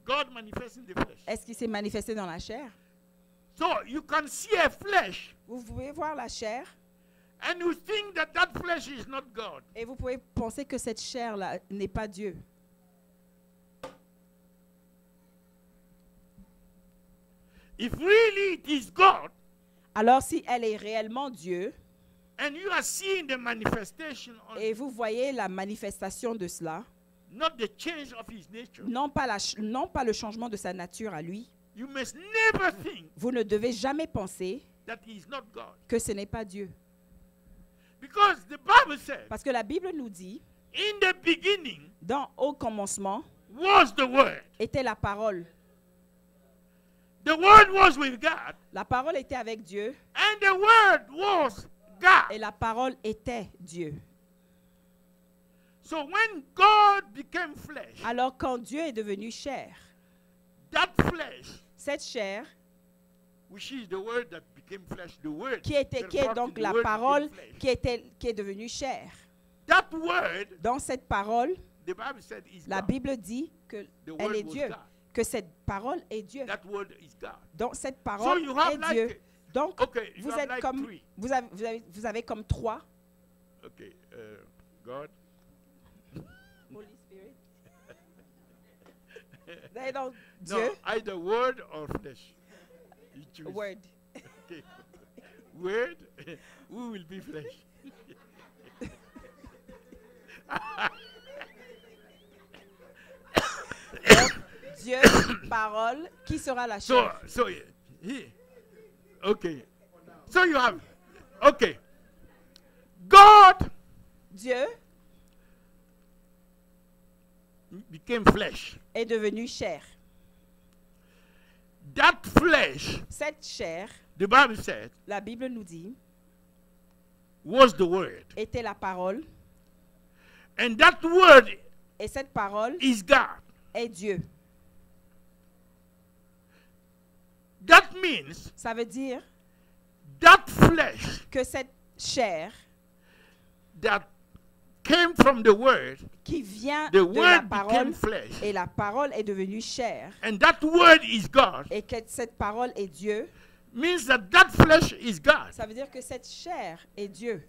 God manifests in the flesh. Est-ce qu'il s'est manifesté dans la chair? So you can see a flesh Vous pouvez voir la chair and you think that that flesh is not God. et vous pouvez penser que cette chair-là n'est pas Dieu. If really it is God Alors si elle est réellement Dieu and you are seeing the manifestation on et vous voyez la manifestation de cela, not the change of his nature, non pas le changement de sa nature à lui, you must never think vous ne devez jamais penser that he is not God. que ce n'est pas Dieu. Because the Bible says, Parce que la Bible nous dit, in the beginning au commencement was the Word. était la parole. The Word was with God, La parole était avec Dieu and the Word was God. et la parole était Dieu. So when God became flesh, Alors quand Dieu est devenu chair, that flesh, cette chair which is the Word that became flesh, the Word, qui est referred to donc the la Word parole became flesh. qui est devenue chair. That Word, Dans cette parole, the Bible said, is la God. Bible dit que The elle Word est was Dieu, God. que cette parole est Dieu. That Word is God. Donc cette So parole you have est Dieu. like, Donc okay, you vous have êtes like comme three. vous avez comme trois. Okay, God, Holy Spirit. Vous avez donc no, Dieu, either Word or flesh. You choose. Word. Okay. Word, who will be flesh? Dieu, parole, qui sera la So, chair? okay. So you have, okay. God Dieu became flesh. est devenu chair. That flesh, Cette chair, the Bible said, la Bible nous dit, was the Word. était la parole. And that Word Et cette parole is God. est Dieu. That means Ça veut dire that flesh que cette chair that came from the Word, qui vient the de la Word parole, became flesh. et la parole est devenue chair, And that Word is God, et que cette parole est Dieu, means that that flesh is God. ça veut dire que cette chair est Dieu.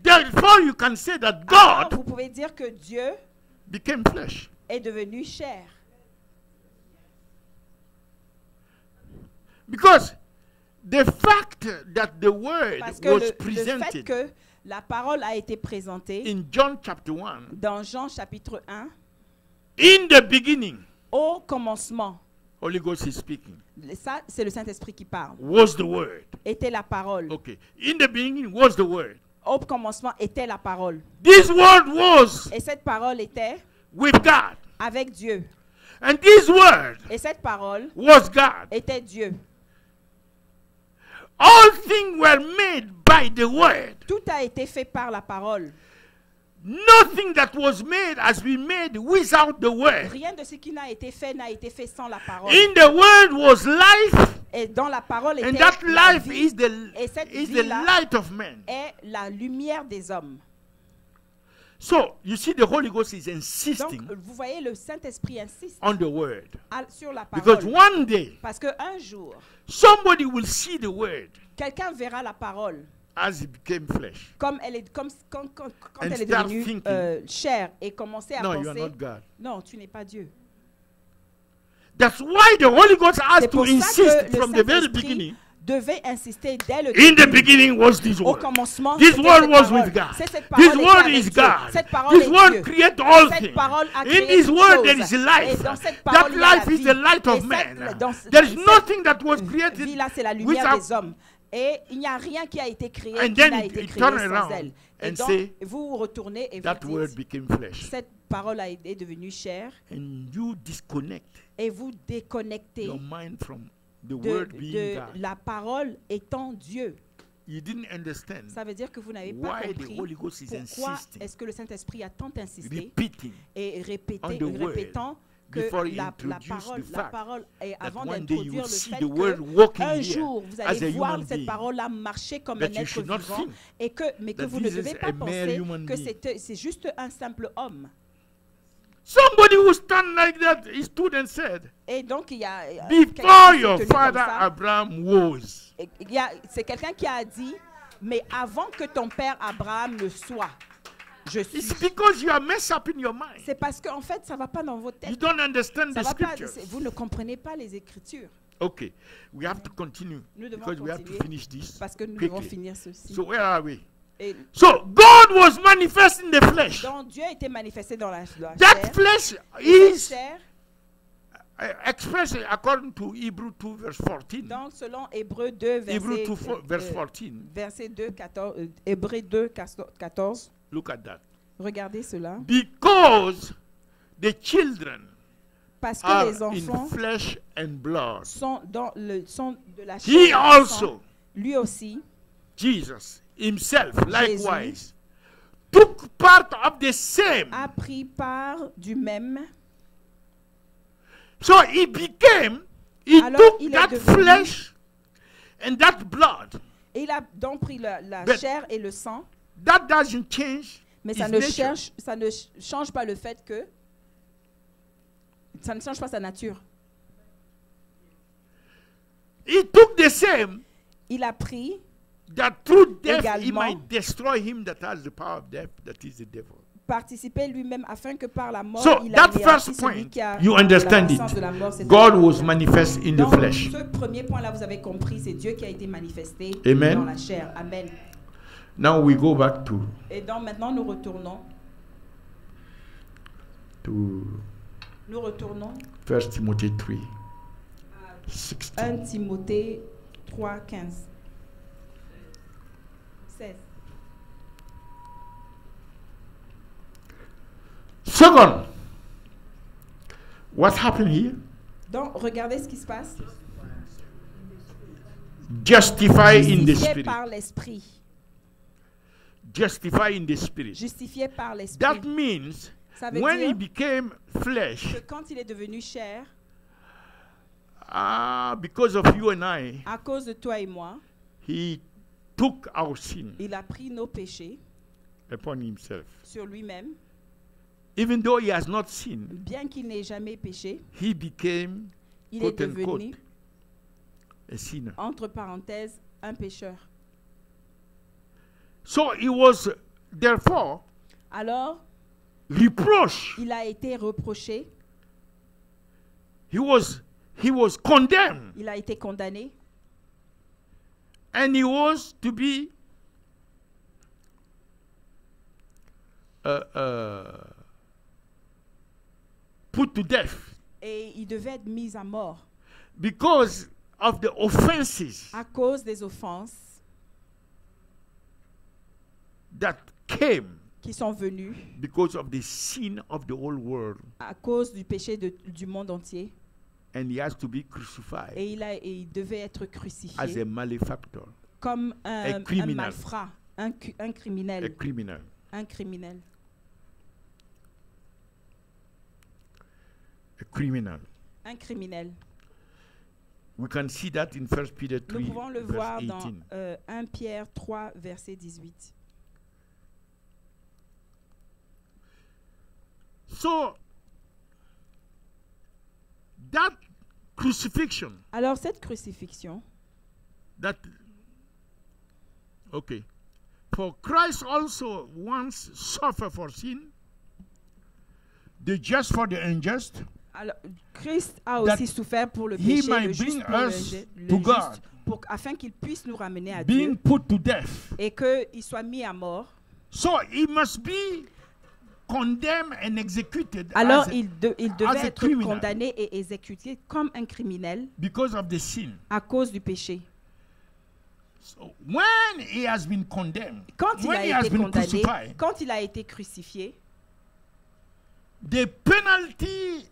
Therefore, you can say that Alors, God vous pouvez dire que Dieu became flesh. est devenu chair. Because the fact that the Word Parce que was le fait presented que la parole a été présentée in John chapter 1, dans Jean chapitre 1, in the beginning, au commencement, Holy Ghost is speaking, ça c'est le Saint-Esprit qui parle, was the Word. était la parole. Okay. In the beginning was the Word. Au commencement était la parole. This Word was Et cette parole était with God. avec Dieu. And this Word Et cette parole was God. était Dieu. All things were made by the word. Tout a été fait par la parole. Nothing that was made has been made without the word. Rien de ce qui n'a été fait sans la parole. In the word was life, Et dans la parole était and that la life vie, is the light of man. est la lumière des hommes. So you see, the Holy Ghost is Donc, insisting vous voyez, le Saint-Esprit insiste on the word, sur la because parole. one day Parce qu'un jour, somebody will see the word quelqu'un verra la parole as it became flesh. comme elle est, quand And elle est start devenue thinking, chair et commencer à No, you are penser, not God. non, tu n'es pas Dieu. That's why the Holy Ghost has C'est to pour ça insist que from le the very Saint-Esprit beginning. devait insister dès le In the début. beginning was this Au word. commencement, This c'était word cette was parole. with God. C'est cette parole This était word avec is Dieu. God. Cette parole This est word Dieu. creates all Cette things. parole a In créé His toutes word choses. there is Et life. dans cette That parole, il y a la life is vie. the light of Et man. dans There is cette nothing that was created vie-là, c'est la lumière without. des hommes. Et il n'y a rien qui a été créé And qui then n'a it- été it créé turn sans around elle. Et and donc, say, vous vous retournez et That vous word dites, became flesh. cette parole est devenue chair, And you disconnect et vous déconnectez your mind from the de, word being de God. la parole étant Dieu. You didn't understand Ça veut dire que vous n'avez pas why the compris Holy Ghost is pourquoi insisting, est-ce que le Saint-Esprit a tant insisté repeating et on the word répétant que before he la introduced the fact parole, et that avant one day you d'introduire will le see fait the word que walking un here jour vous as a allez voir human cette being. parole-là marcher comme That un you être should not vivant, think et mais que that vous ne this devez is pas a mere penser human que being. c'est juste un simple homme. Somebody who stand like that, he stood and said, Et donc il y a Before quelqu'un qui s'est your tenu comme father ça. Abraham was. C'est quelqu'un qui a dit, mais avant que ton père Abraham ne soit, je suis. It's because you are messed up in your mind. C'est parce qu'en fait, ça ne va pas dans vos You têtes. don't understand Ça the va pas, scriptures. vous ne comprenez pas les Écritures. Okay, we have to continue Nous devons because we have to continuer finish this parce que nous devons quickly. finir ceci. So where are we? Et So God was manifest in the flesh. donc Dieu a été manifesté dans la That chair. flesh Et cette is chair, expressed according to Hebrew 2 verse 14. donc selon Hébreux 2, Hebrew 2 verse euh, 14. verset 2, 14, Hébreux 2, 14. Look at that. Regardez cela. Because the children Parce que are les enfants in flesh and blood. sont de la chair. He et du sang. also, Lui aussi, Jesus himself, likewise, took part of the same. a pris part du même. So he became, he Alors, took il est that devenu- flesh and that blood. Et il a donc pris la But- chair et le sang. That doesn't change Mais his ça ne, nature. ça ne change pas le fait que ça ne change pas sa nature. He took the same Il a pris that through death he Également- might destroy him that has the power of death, that is the devil. participé lui-même afin que par la mort So il that anéantisse first celui point, qui a you la understand puissance it. de la mort, c'est God le was diable. manifest in the Donc, flesh. ce premier point-là, vous avez compris, c'est Dieu qui a été manifesté Amen. dans la chair. Amen. Now we go back to Et donc maintenant, nous retournons 1 Timothy 3, 16. 1 Timothée 3, 15. 16. Second, what happened here? Donc, regardez ce qui se passe. Justify in the Justifié spirit. par l'esprit. Justify in the spirit. Justifié par l'esprit. That means Ça veut when he dire became que flesh, quand il est devenu chair, because of you and I, à cause de toi et moi, he took our sin il a pris nos péchés upon himself. sur lui-même. Even though he has not sinned, Bien qu'il n'ait jamais péché, he became, il est quote unquote, devenu, a sinner. entre parenthèses, un pécheur. So he was therefore Alors, reproached. il a été reproché, He was condemned, il a été condamné, and he was to be put to death et il devait être mis à mort because of the offenses à cause des offenses that came qui sont venues because of the sin of the whole world à cause du péché du monde entier And he has to be crucified et il devait être as crucifié a malefactor, comme un criminal. malfrat, un criminel. a criminal. Un criminel. A criminal. Un criminel. We can see that in 1 Peter Nous 3, pouvons le verse voir dans 18. 1 Pierre 3, verset 18. So, that crucifixion, Alors cette crucifixion, okay. For Christ also once suffered for sin, the just for the unjust, alors, Christ a that aussi souffert pour le he péché, might le juste bring pour le, us le to juste, God. afin qu'il puisse nous ramener à being Dieu put to death. et qu'il soit mis à mort. So he must be condemned and executed Alors as il as devait a être criminal. condamné et exécuté comme un criminel because of the sin. à cause du péché. So when he has been condemned, Quand il when he a has été been condamné, crucified, quand il a été crucifié, the penalty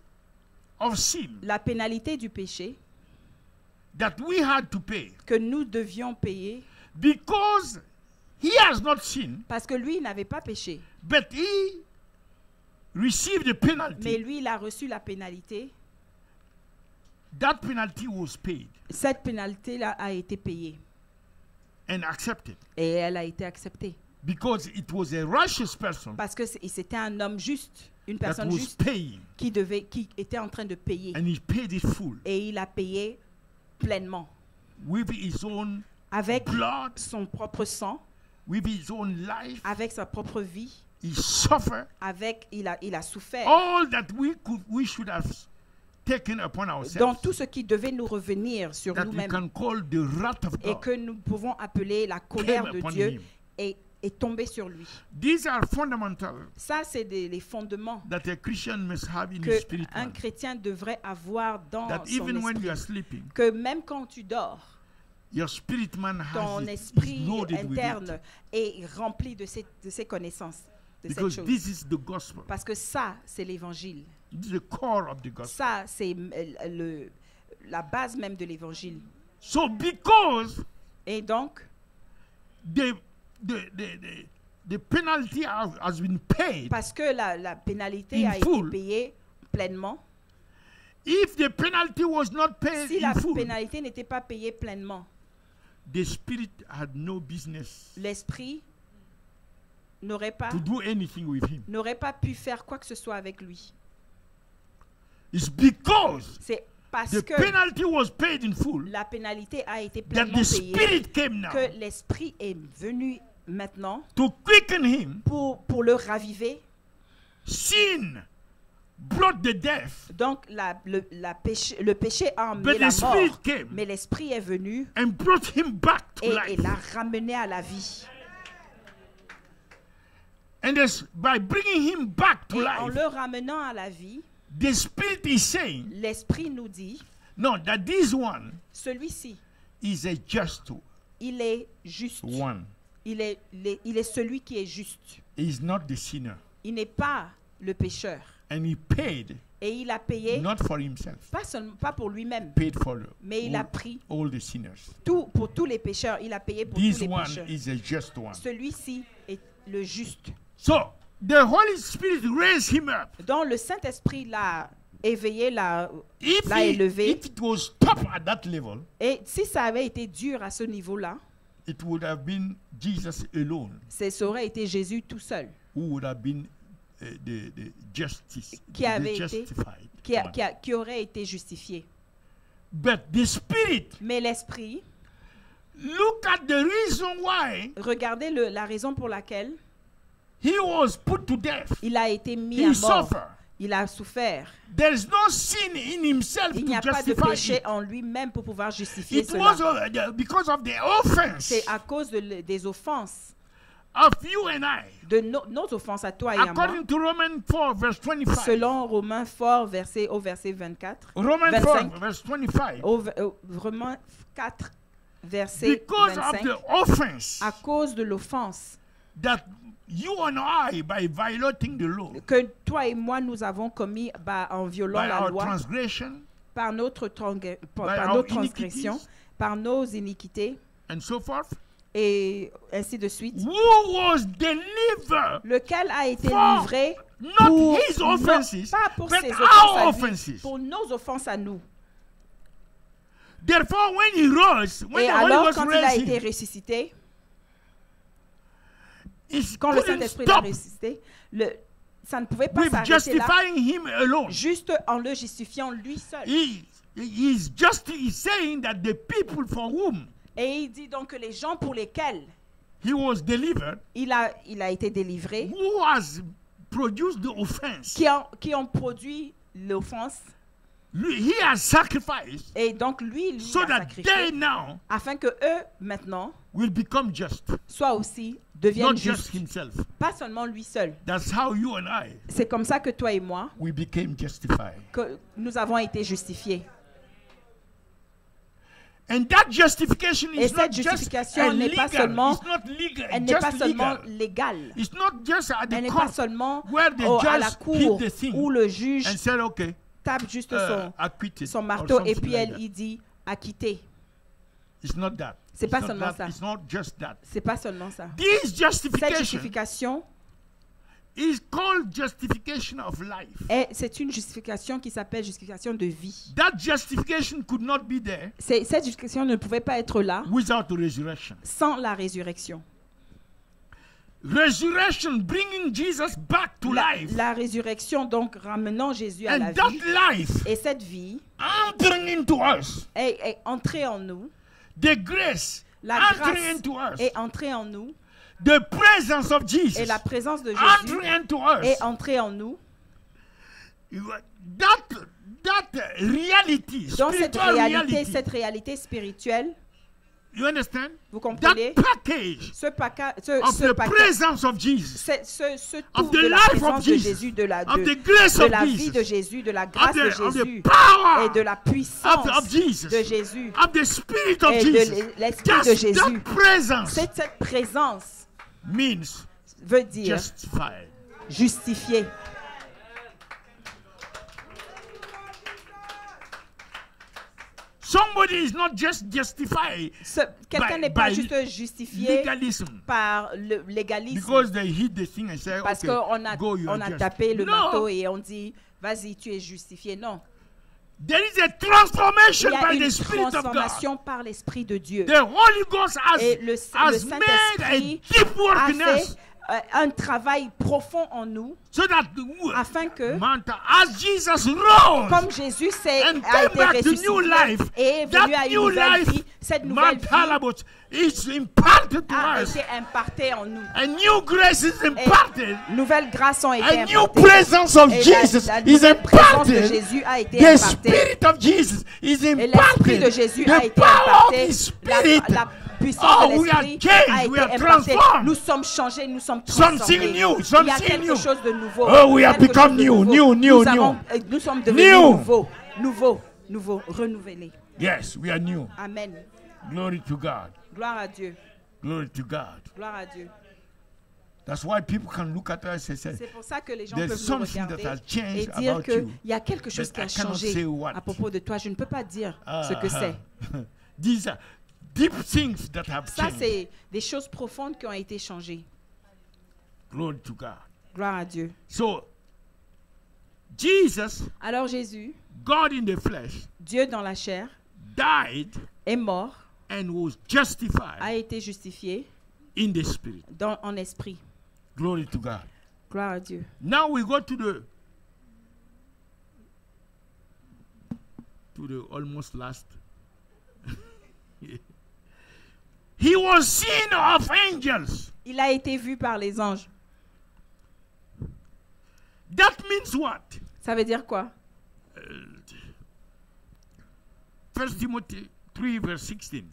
of sin la pénalité du péché that we had to pay, que nous devions payer, because he has not sinned, parce que lui il n'avait pas péché, but he received the penalty. mais lui il a reçu la pénalité. That penalty was paid Cette pénalité-là a été payée and accepted et elle a été acceptée because it was a righteous person parce que c'était un homme juste, une that personne was juste paying, qui était en train de payer and he paid it full et il a payé pleinement with his own avec blood, son propre sang, with his own life. avec sa propre vie, He suffered avec il a souffert all that we should have taken upon dans ourselves, tout ce qui devait nous revenir sur that we nous-mêmes can call the wrath of et God, que nous pouvons appeler la colère came de upon Dieu him. et tomber sur lui. These are fundamental Ça, c'est les fondements that a Christian must have in his que spirit un man. chrétien devrait avoir dans That son even when esprit. you are sleeping, Que même quand tu dors, your spirit man ton has it, esprit is loaded with interne it. est rempli de ces connaissances, de cette Because chose. this is the gospel. Parce que ça, c'est l'évangile. This is the core of the gospel. Ça, c'est la base même de l'évangile. So because Et donc, the penalty has been paid, parce que la pénalité In a full. été payée pleinement, if the penalty was not paid si in la full, pénalité n'était pas payée pleinement, the spirit had no business l'esprit n'aurait pas to do anything with him. pu faire quoi que ce soit avec lui. It's because C'est parce the que penalty was paid in full la pénalité a été that pleinement the payée spirit came now que l'esprit est venu maintenant to quicken him. pour le raviver. Sin brought the death, Donc le péché a emmené but la the spirit mort, came mais l'esprit est venu and brought him back to et life. l'a ramené à la vie. And by bringing him back to Et en life, le ramenant à la vie, the spirit is saying, l'esprit nous dit, no, that this one celui-ci, is a just il est juste. one. Il est celui qui est juste. He is not the sinner. Il n'est pas le pécheur. And he paid Et il a payé, not for himself, pas pour lui-même, paid for mais il a pris all the sinners. pour tous les pécheurs. Il a payé pour This tous les one pécheurs. is a just one. Celui-ci est le juste. So the Holy Spirit raised him up. Donc le Saint-Esprit l'a éveillé, l'a If élevé. it was top at that level, Et si ça avait été dur à ce niveau-là, it would have been Jesus alone ça aurait été Jésus tout seul who would have been the justice, Qui avait the été- justified. qui aurait été justifié. But the Spirit, Mais l'Esprit, look at the reason why regardez la raison pour laquelle he was put to death. il a été mis He à mort. suffered. Il a souffert. There is no sin in himself Il to n'y a pas de justify péché it. en lui-même pour pouvoir justifier It cela. was because of the offense C'est à cause des offenses, of you and I. de nos offenses à toi et à moi. According to Romans 4 verse 25. Selon Romains 4, verset 24. Romans 25. 4 verse 25. Romains 4, verset Because of 25. the offense À cause de l'offense that you and I, by violating the law, que toi et moi nous avons commis en violant by la our loi, transgression, par notre our transgression, iniquities, par nos iniquités, and so forth. et ainsi de suite. Who was delivered Lequel a été for livré not pour, his offenses, pas pour but ses our offenses à lui, offenses. pour nos offenses à nous. Therefore, when he rose, when Et the Holy alors, Ghost quand il a raised été him, ressuscité, he quand le couldn't Saint-Esprit l'a stop ressuscité, ça ne pouvait pas with s'arrêter là, justifying him alone. juste en le justifiant lui seul. He's saying that the people for whom Et il dit donc que les gens pour lesquels he was delivered, il a été délivré, who has produced the offense, qui ont produit l'offense, he has sacrificed et donc lui so a that sacrifié, they now afin que eux, maintenant, will become just, soient aussi, deviennent not just justes. himself. Pas seulement lui seul. That's how you and I, C'est comme ça que toi et moi, we became justified. que nous avons été justifiés. And that justification Et is not cette just justification n'est pas legal. seulement, It's not legal. elle n'est pas Just seulement legal. légale. It's not just at Elle the n'est pas court seulement where the à la judge cour hit the thing où le juge and said, okay, tape juste acquitted son or marteau et something puis like that. il dit acquitté. It's not that. C'est It's pas not seulement that. ça. It's not just that. C'est pas seulement ça. This Cette justification justification, is called justification of life. c'est une justification qui s'appelle justification de vie. That justification could not be there Cette justification ne pouvait pas être là without the resurrection. sans la résurrection. Resurrection bringing Jesus back to life. La résurrection, donc, ramenant Jésus à la And that vie. life Et cette vie entering into us. est entrée en nous. The grace La entering grâce into us. est entrée en nous. The presence of Jesus Et la présence de Jésus entering into us. est entrée en nous. That reality, Dans cette spiritual réalité spirituelle, you understand? vous comprenez, That package ce of the paquet, presence of Jesus, ce of tout the de la life of présence de Jesus, Jésus, de la of the grace of vie Jesus, de Jésus, de la grâce de of the Jésus power et de la puissance of Jesus, de Jésus of the Spirit of et Jesus. de l'Esprit de Jésus. That presence Cette présence means veut dire justified. justifié. Somebody is not just justified Quelqu'un n'est pas juste justifié legalism par le légalisme because they hit the thing and say, parce okay, qu'on go, you on are a just. tapé le No. marteau et on dit vas-y, tu es justifié. Non. There is a transformation Il y a by une the Spirit of God. transformation par l'Esprit de Dieu. The Holy Ghost Et le has made a Saint-Esprit deep work a in fait us un travail profond en nous so that afin que, as Jesus rose comme Jésus and a came été back to new ressuscité life, et est venu à that une new nouvelle life, vie, cette nouvelle vie is imparted to a us. été impartée en nous. A new grace is Et imparted. nouvelles grâces ont été A new impartées. presence of Et Jesus la is nouvelle présence de imparted. Jésus a été The impartée. Spirit of Jesus is Et l'Esprit de imparted. Jésus a The été power of imparté. His Spirit. La puissance Oh, de we are l'Esprit changed, a we été are impartée. transformed. Nous sommes changés, nous sommes Something transformés. new, Il y a something quelque new. chose de nouveau. Oh, we have Quelque become chose de new, nouveau. new. Nous sommes devenus New. nouveaux, renouvelés. Yes, we are new. Amen. Glory to God. Gloire à Dieu. Glory to God. Gloire à Dieu. That's why people can look at us and say, C'est pour ça que les gens there's peuvent nous something that regarder has changed et dire about you. qu'il y a quelque chose but qui a I cannot changé say what. à propos de toi. Je ne peux pas dire ce que c'est. These are deep things that have Ça, changed. c'est des choses profondes qui ont été changées. Glory to God. Gloire à Dieu. So, Jesus, Alors Jésus, God in the flesh, Dieu dans la chair, died est mort, and was justified a été justifié in the Spirit. en esprit. Glory to God. Gloire à Dieu. Now we go to the almost last. He was seen of angels. Il a été vu par les anges. That means what? Ça veut dire quoi? 1 Timothy 3 verse 16.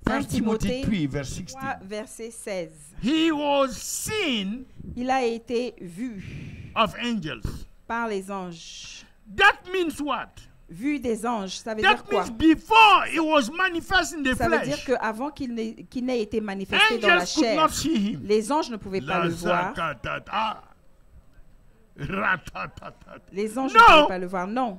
1 Timothée 3 verse 16. 3, verset 16. He was seen Il a été vu of angels. par les anges. That means what? Vu des anges, ça veut dire That quoi? means before he was manifest in the Ça veut flesh, dire qu'avant qu'il n'ait été manifesté dans la angels could chair, not see him. les anges ne pouvaient pas le voir. Ratatatat. Les anges No. ne pouvaient pas le voir. Non.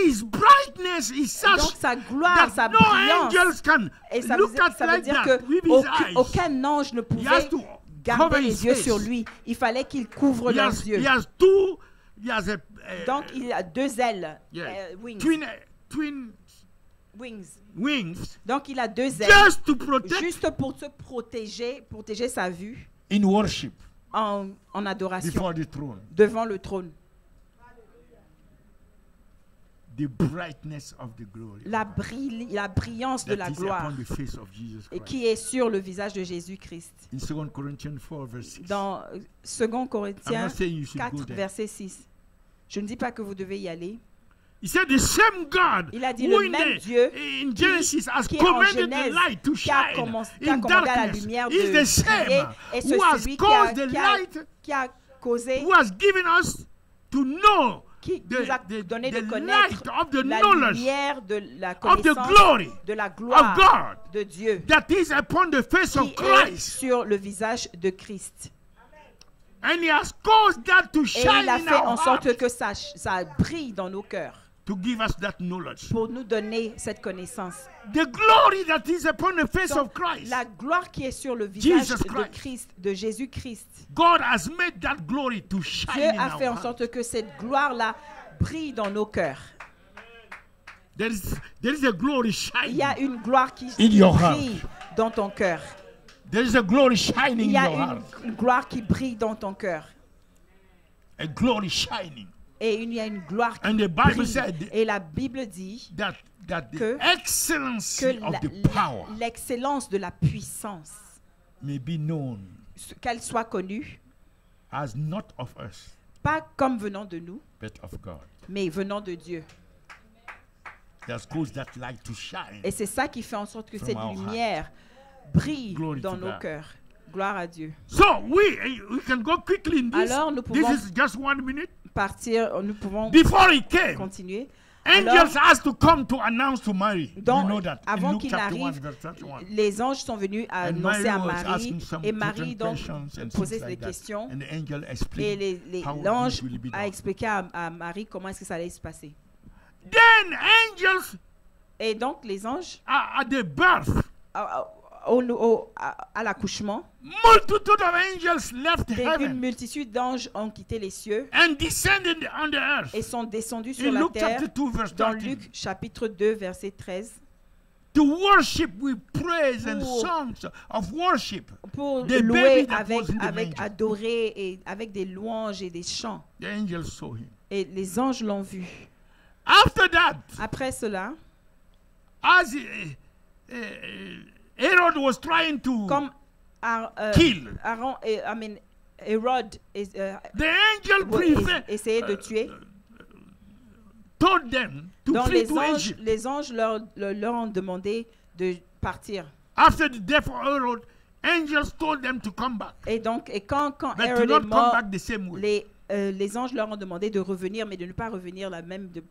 his brightness is Donc such sa gloire, sa that no brillance. angels can Et ça look at veut like dire that with his eyes. qu'aucun ange ne He has pouvait to garder cover les his yeux face. sur lui. Il fallait qu'il couvre He leurs has, yeux. he has two. He has a Donc il a deux ailes, yeah, wings. twin Wings. wings, Donc il a deux ailes, just to protect juste pour se protéger sa vue in worship en adoration before the throne. devant le trône. The brightness of the glory La brillance de that la is gloire upon the face of Jesus et Christ. qui est sur le visage de Jésus-Christ. In 2 Corinthians 4 verse 6. Dans 2 Corinthiens I'm not saying you should 4, go there. verset 6. Je ne dis pas que vous devez y aller. He said the same God Il a dit who le même Dieu in Genesis has qui en commanded the Genèse, light to qui a shine commandé in la darkness lumière is de the briller, same et who has celui caused the light, qui a causé, who has given us to know qui nous a donné de the connaître light of the la knowledge lumière de la of the connaissance glory de la of gloire God de Dieu that is upon the face qui of est Christ. sur le visage de Christ. And he has caused that to Et shine il a in fait en our sorte hearts que ça brille dans nos cœurs to give us that knowledge. pour nous donner cette connaissance. The glory that is upon the face Donc, of Christ. la gloire qui est sur le visage Jesus de Christ. Christ, de Jésus-Christ. God has made that glory to shine Dieu in a our fait en hearts. sorte que cette gloire-là brille dans nos cœurs. There is a glory Il shining. y a une gloire qui In your heart. brille dans ton cœur. There is a glory shining Il in y a your heart. une gloire qui brille dans ton cœur. A glory shining. Et il y a une gloire qui And the Bible brille. said Et la Bible dit that the que excellency of que the power l'excellence de la puissance, may be known qu'elle soit connue, as not of us, pas comme venant de nous, but of God. mais venant de Dieu. That's caused that light to shine. Et c'est ça qui fait en sorte que From cette our lumière brille Glory dans to nos God. cœurs. Gloire à Dieu. So we can go quickly in this. Alors, nous This pouvons is just 1 minute. Partir, nous pouvons Before he came, continuer. angels Alors, has to come to announce to Mary. donc, You know that. In avant Luke qu'il chapter 1, arrive, verse 31. les anges sont venus And annoncer Mary à was Marie, asking some et Marie different donc questions and posait things like des that. questions, And the angel et explained how l'ange this will be a done. expliqué à Marie comment est-ce que ça allait se passer. Then angels Et donc les anges, at the birth, à l'accouchement, multitude of angels left une heaven multitude d'anges ont quitté les cieux and descended on the earth. et sont descendus sur In la Luke terre chapter 2, verse dans 13. Luc chapitre 2 verset 13 To worship with praise and Pour- songs of worship. pour The louer baby that was in the avec manger. adorer et avec des louanges et des chants. The angels saw him. Et les anges l'ont vu. After that, Après cela, as Herod was trying to comme kill, Hérode the angel essayait de tuer, told them to donc flee to Egypt. les anges leur ont demandé de partir. After the death of Herod, angels told them to come back, Et donc, quand but to Hérode est not come mort, back the same way. les anges leur ont demandé de revenir, mais de ne pas revenir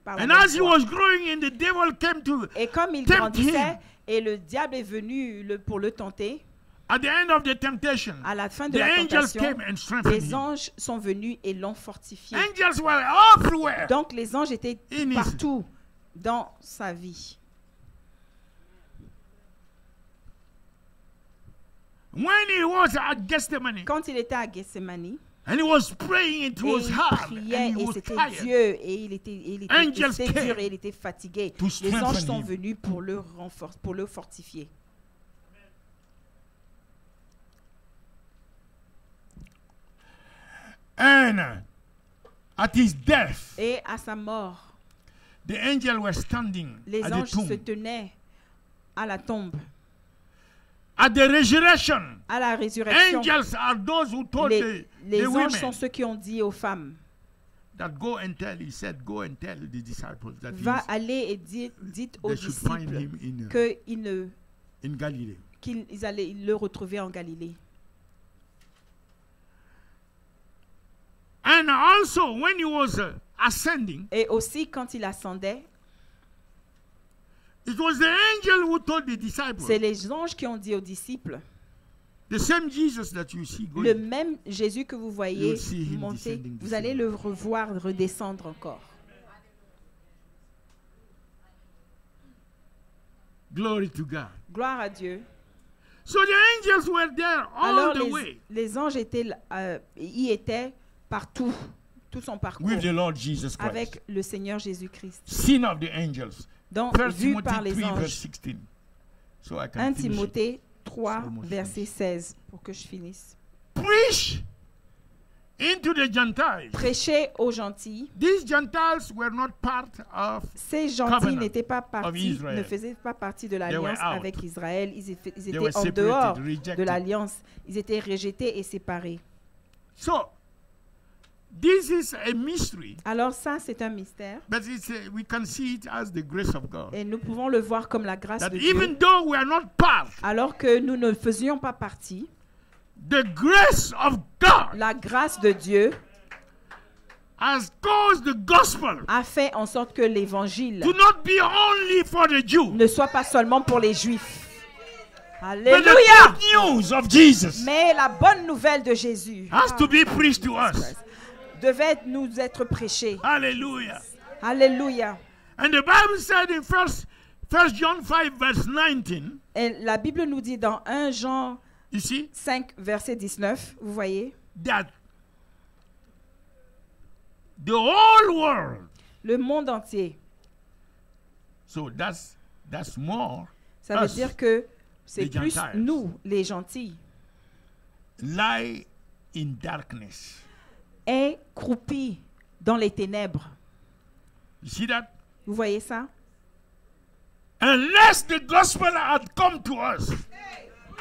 par la And même as he voie. was growing and the devil came to, Et comme il tempt grandissait, him. et le diable est venu pour le tenter, at the end of the temptation, à la fin de the la angels tentation, came and strengthened les him. anges sont venus et l'ont fortifié. Angels were everywhere. Donc les anges étaient In his- partout dans sa vie. When he was at Gethsemane, Quand il était à Gethsemane, and he was praying, it et was il hard, priait, and he et was c'était tired. Dieu, et il était Angels c'était dur, came et il était fatigué. to Les strengthen anges sont him. venus pour le pour le fortifier. And at his death, Et à sa mort, the angels were standing les at the anges se tomb. tenaient à la tombe. At the resurrection, À la résurrection, angels are those who told les the anges sont women ceux qui ont dit aux femmes, that go and tell, he said, go and tell the disciples that va aller et dites aux they should find disciples him qu'ils in Galilee. allaient le retrouver en Galilée. And also, when he was ascending, Et aussi quand il ascendait, it was the angel who told the disciples, c'est les anges qui ont dit aux disciples, the same Jesus that you see le going, même Jésus que vous voyez You'll see him monter, descending, vous allez le revoir redescendre encore. Glory to God. Gloire à Dieu. So the angels were there all Alors the way les anges y étaient partout, tout son parcours, with the Lord Jesus Christ. avec le Seigneur Jésus-Christ. Seen of the angels. Donc, 1 vu par Timothy les 3 verse anges. 16. So I can 1 finish it. Timothée 3, Almost verset 16, pour que je finisse. Preach into the Gentiles. Prêchez aux gentils. These Gentiles were not part of Ces gentils covenant n'étaient pas partis, Israel. ne faisaient pas partie de were l'alliance out. avec Israël. Ils They étaient were en separated, dehors rejected. de l'alliance. Ils étaient rejetés et séparés. So this is a mystery, Alors ça, c'est un mystère. but we can see it as the grace of God. Et nous pouvons le voir comme la grâce That de Dieu. even though we are not part, Alors que nous ne faisions pas partie, the grace of God la grâce de Dieu has caused the gospel a fait en sorte que l'évangile to not be only for the Jew, ne soit pas seulement pour les Juifs. but Alléluia! the good news of Jesus Mais la bonne nouvelle de Jésus has to be preached to us. devait nous être prêchée. Hallelujah. Alléluia! And the Bible said in First John 5 verse 19, Et la Bible nous dit dans 1 Jean you see, 5, verset 19, vous voyez, that the whole world, le monde entier. so that's more, Ça veut us, dire que c'est les plus Gentiles. nous, les gentils, lie in darkness. est croupis dans les ténèbres. You see that? Vous voyez ça? Unless the gospel had come to us,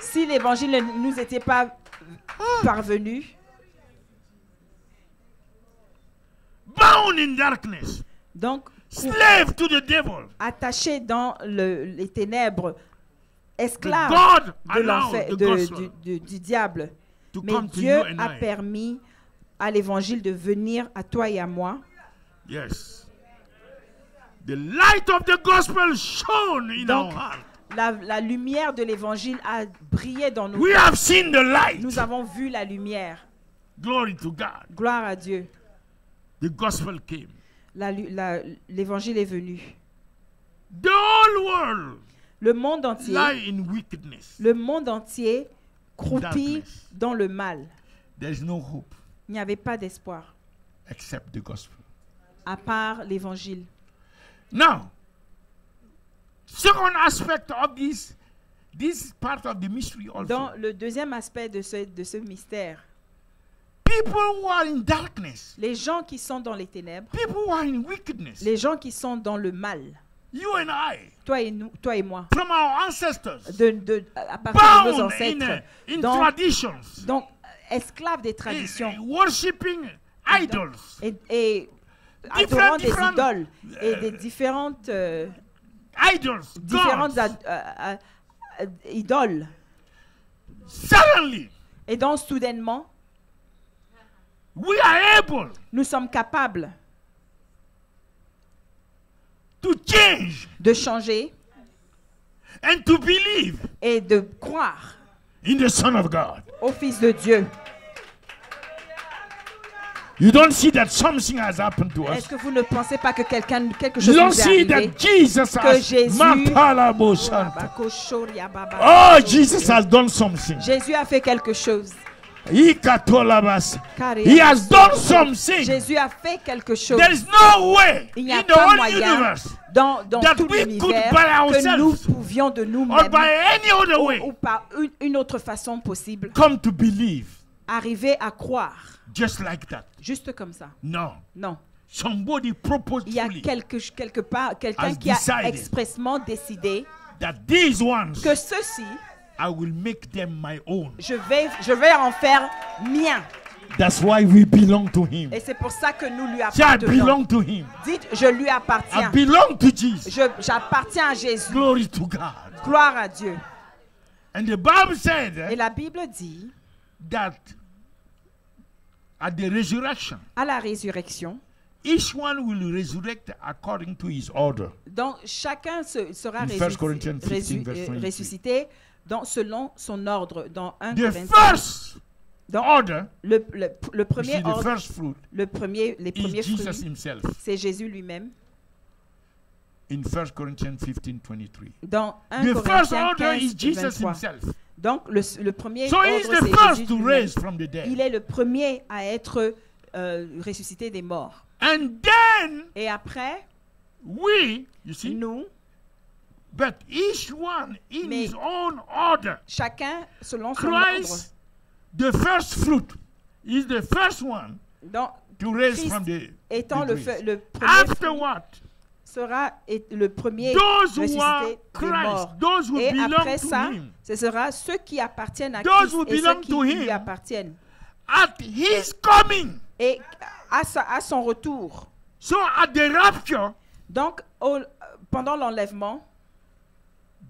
Si l'évangile ne nous était pas parvenu, bound in darkness, donc slave to the devil, attaché dans les ténèbres, the esclave God de allowed l'enfer, the gospel du diable. to Mais come to Dieu you and a I. permis à l'évangile de venir à toi et à moi. Yes. The light of the gospel shone in Donc, our heart. la lumière de l'évangile a brillé dans nos We cœurs. have seen the light. Nous avons vu la lumière. Glory to God. Gloire à Dieu. The gospel came. L'évangile est venu. The whole world Le monde entier, lie in wickedness. le monde entier croupit Darkness. dans le mal. There is no hope Il n'y avait pas d'espoir except the gospel. à part l'évangile. Now, second aspect of this is part of the mystery also. Dans le deuxième aspect de ce mystère, People who are in darkness, les gens qui sont dans les ténèbres, people who are in wickedness, les gens qui sont dans le mal, you and I, toi et moi, from our ancestors, à partir de nos bound ancêtres, in donc, traditions, donc esclaves des traditions worshipping idols, et adorant des different, idoles et des différentes idols, différentes gods. idoles. Suddenly, Et donc soudainement, we are able nous sommes capables to change de changer and to believe et de croire in the Son of God. au Fils de Dieu. You don't see that something has happened to us. Est-ce que vous ne pensez pas que quelque You chose don't nous est see arrivé? that Jesus Que has Jésus- Mapalabo Santa. Oh, Jesus has done something. Jésus a fait quelque chose. Ikatolabas. He has done something. Jésus a fait quelque chose. There is no way Il n'y in a the pas whole moyen universe dans that tout we could l'univers by que nous ourselves pouvions de or nous-mêmes by any other way ou par une autre façon possible come to believe arriver à croire. just like that. Juste comme ça. No. Non. Somebody Il y a purposefully quelque part quelqu'un has qui a decided expressement décidé that these ones que ceux-ci, I will make them my own. je vais en faire mien. That's why we belong to him. Et c'est pour ça que nous lui See, I appartenons. belong to him. Dites, je lui I appartiens. belong to Jesus. J'appartiens à Jésus. Glory to God. Gloire à Dieu. And the Bible said Et la Bible dit, that at the resurrection, à la résurrection, each one will resurrect according to his order. donc chacun sera In 1 Corinthians 15, verse 23. ressuscité selon son ordre. Dans 1 The Corinthiens, first donc, order, le you premier see, the ordre, first fruit les premiers is Jesus fruits, himself. c'est Jésus lui-même. In 1 Corinthians 15:23. Dans 1 The first Corinthiens order is 15, Jesus 23. himself. Donc, le premier So he's ordre, the c'est first Jésus to lui-même. raise from the dead. Il est le premier à être ressuscité des morts. And then Et après, we, you see, nous, but each one in Mais- his own order. chacun selon son ordre. Christ, the first fruit, is the first one Donc, to raise Christ from the étant the le grave. premier Afterward, sera le premier those who are ressuscité des Christ, morts. those who Et belong après to ça, him, ce sera ceux qui appartiennent à Those Christ who et ceux belong qui to lui him. appartiennent. at his coming. Et à son retour. So at the rapture, Donc, pendant l'enlèvement,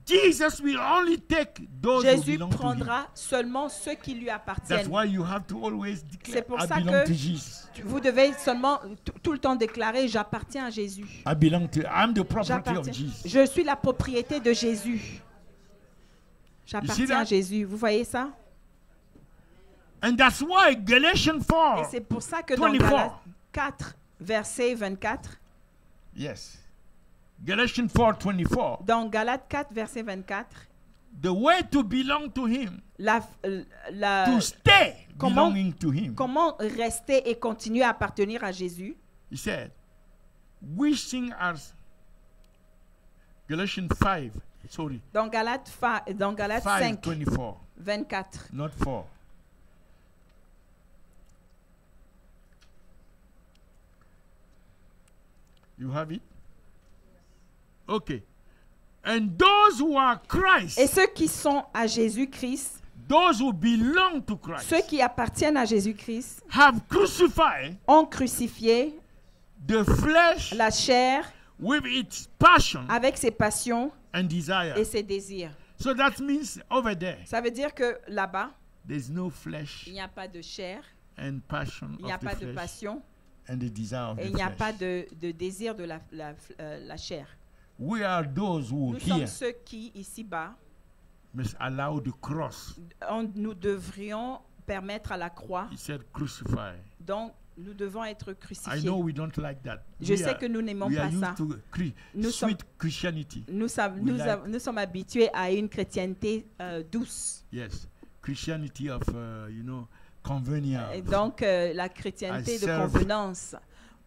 Jesus will only take those who Jésus belong to him. prendra seulement ceux qui lui That's appartiennent. why you have to always declare, C'est pour I ça belong que to Jesus. vous devez seulement tout le temps déclarer, j'appartiens à Jésus. I'm the property of J'appartiens. Jesus. Je suis la propriété de Jésus. J'appartiens à that? Jésus. Vous voyez ça? And that's why Galatians Et 4, c'est pour ça que dans 24. Galates 4, verset 24, yes, Galatians 4:24, dans Galates 4, verset 24, the way to belong to him, to stay comment- belonging to him. comment rester et continuer à appartenir à Jésus. He said, wishing as Galatians 5, sorry, Dans Galates 5, 5:24, 24. not 4. You have it? Okay. And those who are Christ, Et ceux qui sont à Jésus-Christ, those who belong to Christ, ceux qui appartiennent à Jésus-Christ, have crucified ont crucifié the flesh la chair with its passion avec ses passions and desire. et ses désirs. So that means over there, Ça veut dire que là-bas, there's no flesh il n'y a pas de chair, and passion il n'y a of pas the de flesh passion and the desire of et the il n'y a flesh. pas de désir de la chair. We are those who Nous sommes here ceux qui, ici-bas, must allow the cross. nous devrions permettre à la croix. He said crucify. Donc, nous devons être I crucifiés. know we don't like that. Je We sais are- que nous n'aimons we pas are used ça. to Nous sommes- sweet Christianity. Nous sommes habitués à une chrétienté douce. Yes, Christianity of convenience. Et donc, la chrétienté I de serve convenance.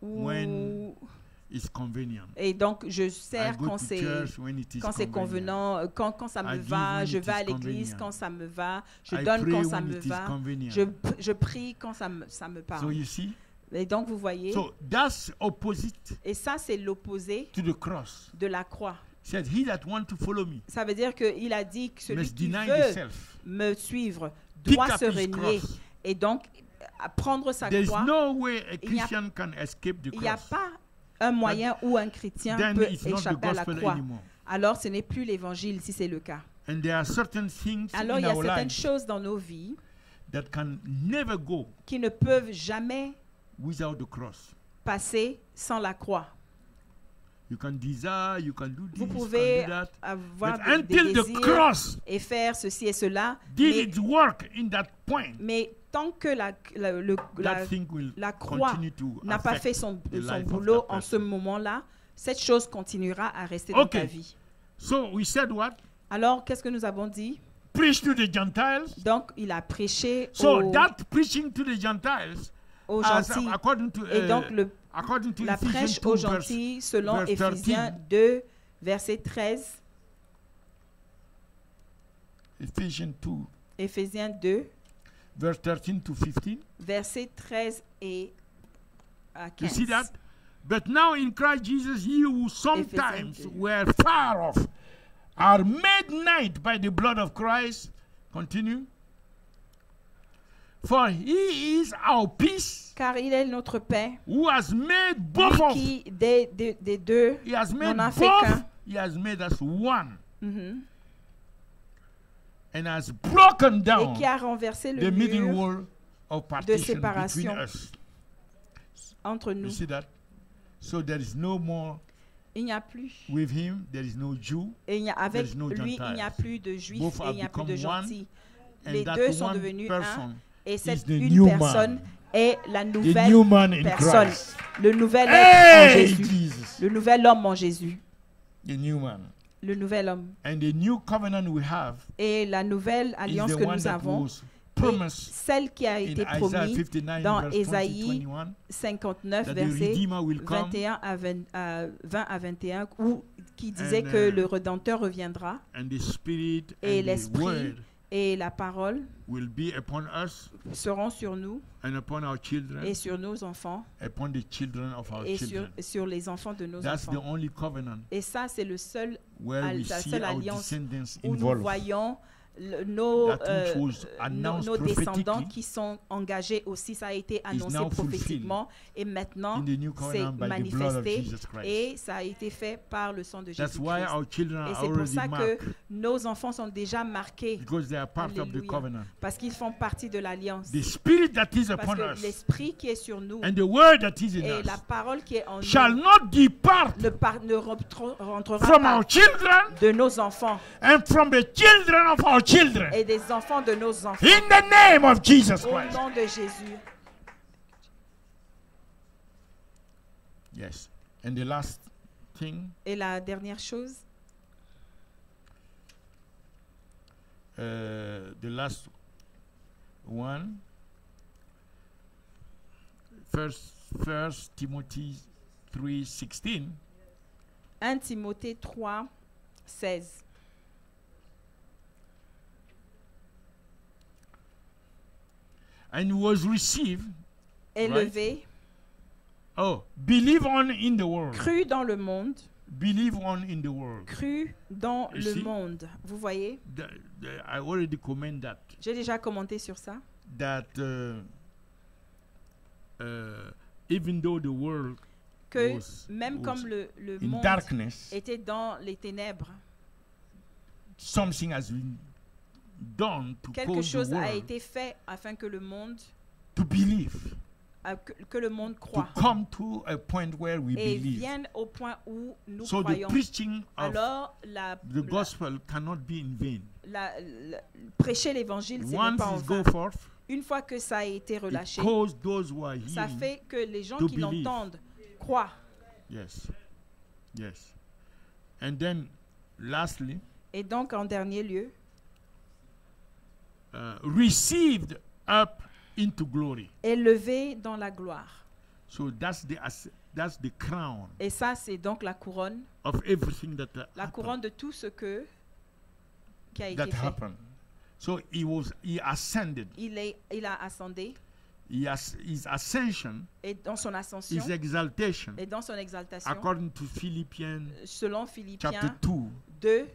when It's convenient. Et donc, je I sers go quand to c'est church when it is convenant, quand ça me I give va, when je it vais is à l'église convenient. quand ça me va, je I donne pray quand when ça me it is va, convenient. je prie quand ça me parle. So you see, Et donc, vous voyez, so that's opposite et ça, c'est l'opposé to the cross. de la croix. He said, "He that want to follow me Ça veut dire qu'il a dit que celui must qui deny veut himself, me suivre pick doit up se his renier. cross." Et donc, à prendre sa There's croix, no way a il n'y a- Christian can escape the il n'y a cross. pas un moyen où un chrétien Then peut it's not the échapper à la gospel croix. anymore. Alors, ce n'est plus l'évangile si c'est le cas. And there are certain things Alors, il in y a our certaines lives choses dans nos vies that can never go qui ne peuvent jamais without the cross. passer sans la croix. You can desire, you can do this, Vous you pouvez can do that. avoir But des until the désirs cross et faire ceci et cela, did mais, its work in that point, mais tant que that thing will la croix continue to n'a pas affect fait son the life of boulot that en ce person. moment-là, cette chose continuera à rester dans Ok. ta vie. So we said what? Alors, qu'est-ce que nous avons dit? Preach to the Gentiles. Donc, il a prêché So that preaching to the Gentiles, aux as gentils. according to Et donc, according to la Ephesians prêche 2 aux verse, gentils, selon verse Éphésiens 13. 2, verset 13. Ephesians 2 Éphésiens 2, verse 13 to 15. verset 13 et à You 15. see that? But now in Christ Jesus, ye who sometimes Ephesians 2. were far off are made nigh by the blood of Christ. Continue. For he is our peace, Car il est notre paix, who has made both of. lui qui des deux He has made n'en a fait both. qu'un. He has made us one Mhm. and has broken et down qui a renversé le the middle mur wall of partition séparation between us. entre You nous. see that? So there is no more Il n'y a plus. with him. There is no Jew. Et avec There is no lui, il n'y a Gentiles. plus de juifs Both et have il n'y a plus de become one, gentils. And Les that deux sont one devenus un. person Et is cette the une new personne man. est la The nouvelle new man in personne. Christ. Le nouvel être Hey, en Jésus. Jesus. Le nouvel homme en Jésus. the new man. le nouvel homme. And the new covenant we have Et la nouvelle alliance is the que one nous that avons, was est promised celle qui a in été Isaiah promise 59 dans verse Ésaïe 20-21, 59, that the versets Redeemer will come 21 à 20 à 21, où, qui disait And, que le Rédempteur reviendra and the Spirit et and the l'Esprit Word et la parole will be upon us seront sur nous and upon our children, et sur nos enfants upon the children of our et children. sur les enfants de nos That's the enfants. only covenant Et ça, c'est le seul, where we la see seule our alliance descendants où nous involved. voyons nos, That which was announced nos descendants prophetically qui sont engagés aussi. Ça a été annoncé now prophétiquement et maintenant in the new c'est covenant by the blood of manifesté Jesus Christ. et ça a été fait par le sang de That's Jésus-Christ. why our children Et are c'est pour already ça que marked nos enfants sont déjà marqués because they are part of the Alléluia. covenant. parce qu'ils font partie de l'alliance. The Spirit that is Parce upon que us l'esprit qui est sur nous and the Word that is in et us la parole qui est en shall nous not depart ne rentrera from pas our children de nos enfants and from the children of our children. et des enfants de nos enfants. In the name of Jesus Au Christ. nom de Jésus. Yes. And the last thing, Et la dernière chose, the last one, First Timothy 3:16. 1 Timothée 3, 16. And was received. Élevé, Oh, believe on in the world. cru dans le monde, Believe on in the world. cru dans You le see? monde. Vous voyez, I already comment that. j'ai déjà commenté sur ça. That even though the world Que was même comme le in monde darkness, était dans les ténèbres, something has been done to quelque cause the chose a world été fait afin que le monde, to believe, que le monde to croit come to a point where we et believe. vienne au point où nous So the croyons. preaching of Alors, the gospel cannot be in vain. prêcher l'évangile, ce n'est Once pas en it vain. go forth, Une fois que ça a été it relâché, cause those who are ça hearing. fait que les gens to qui believe. l'entendent croient. Yes. Yes. And then lastly, Et donc, en dernier lieu, received up into glory. élevé dans la gloire. So that's the crown Et ça, c'est donc la couronne, of everything that la couronne de tout ce qui a été that fait. happened. So he ascended. Il a ascendé His ascension, et dans son ascension his exaltation, et dans son exaltation, according to Philippians selon chapter Philippiens 2, 2,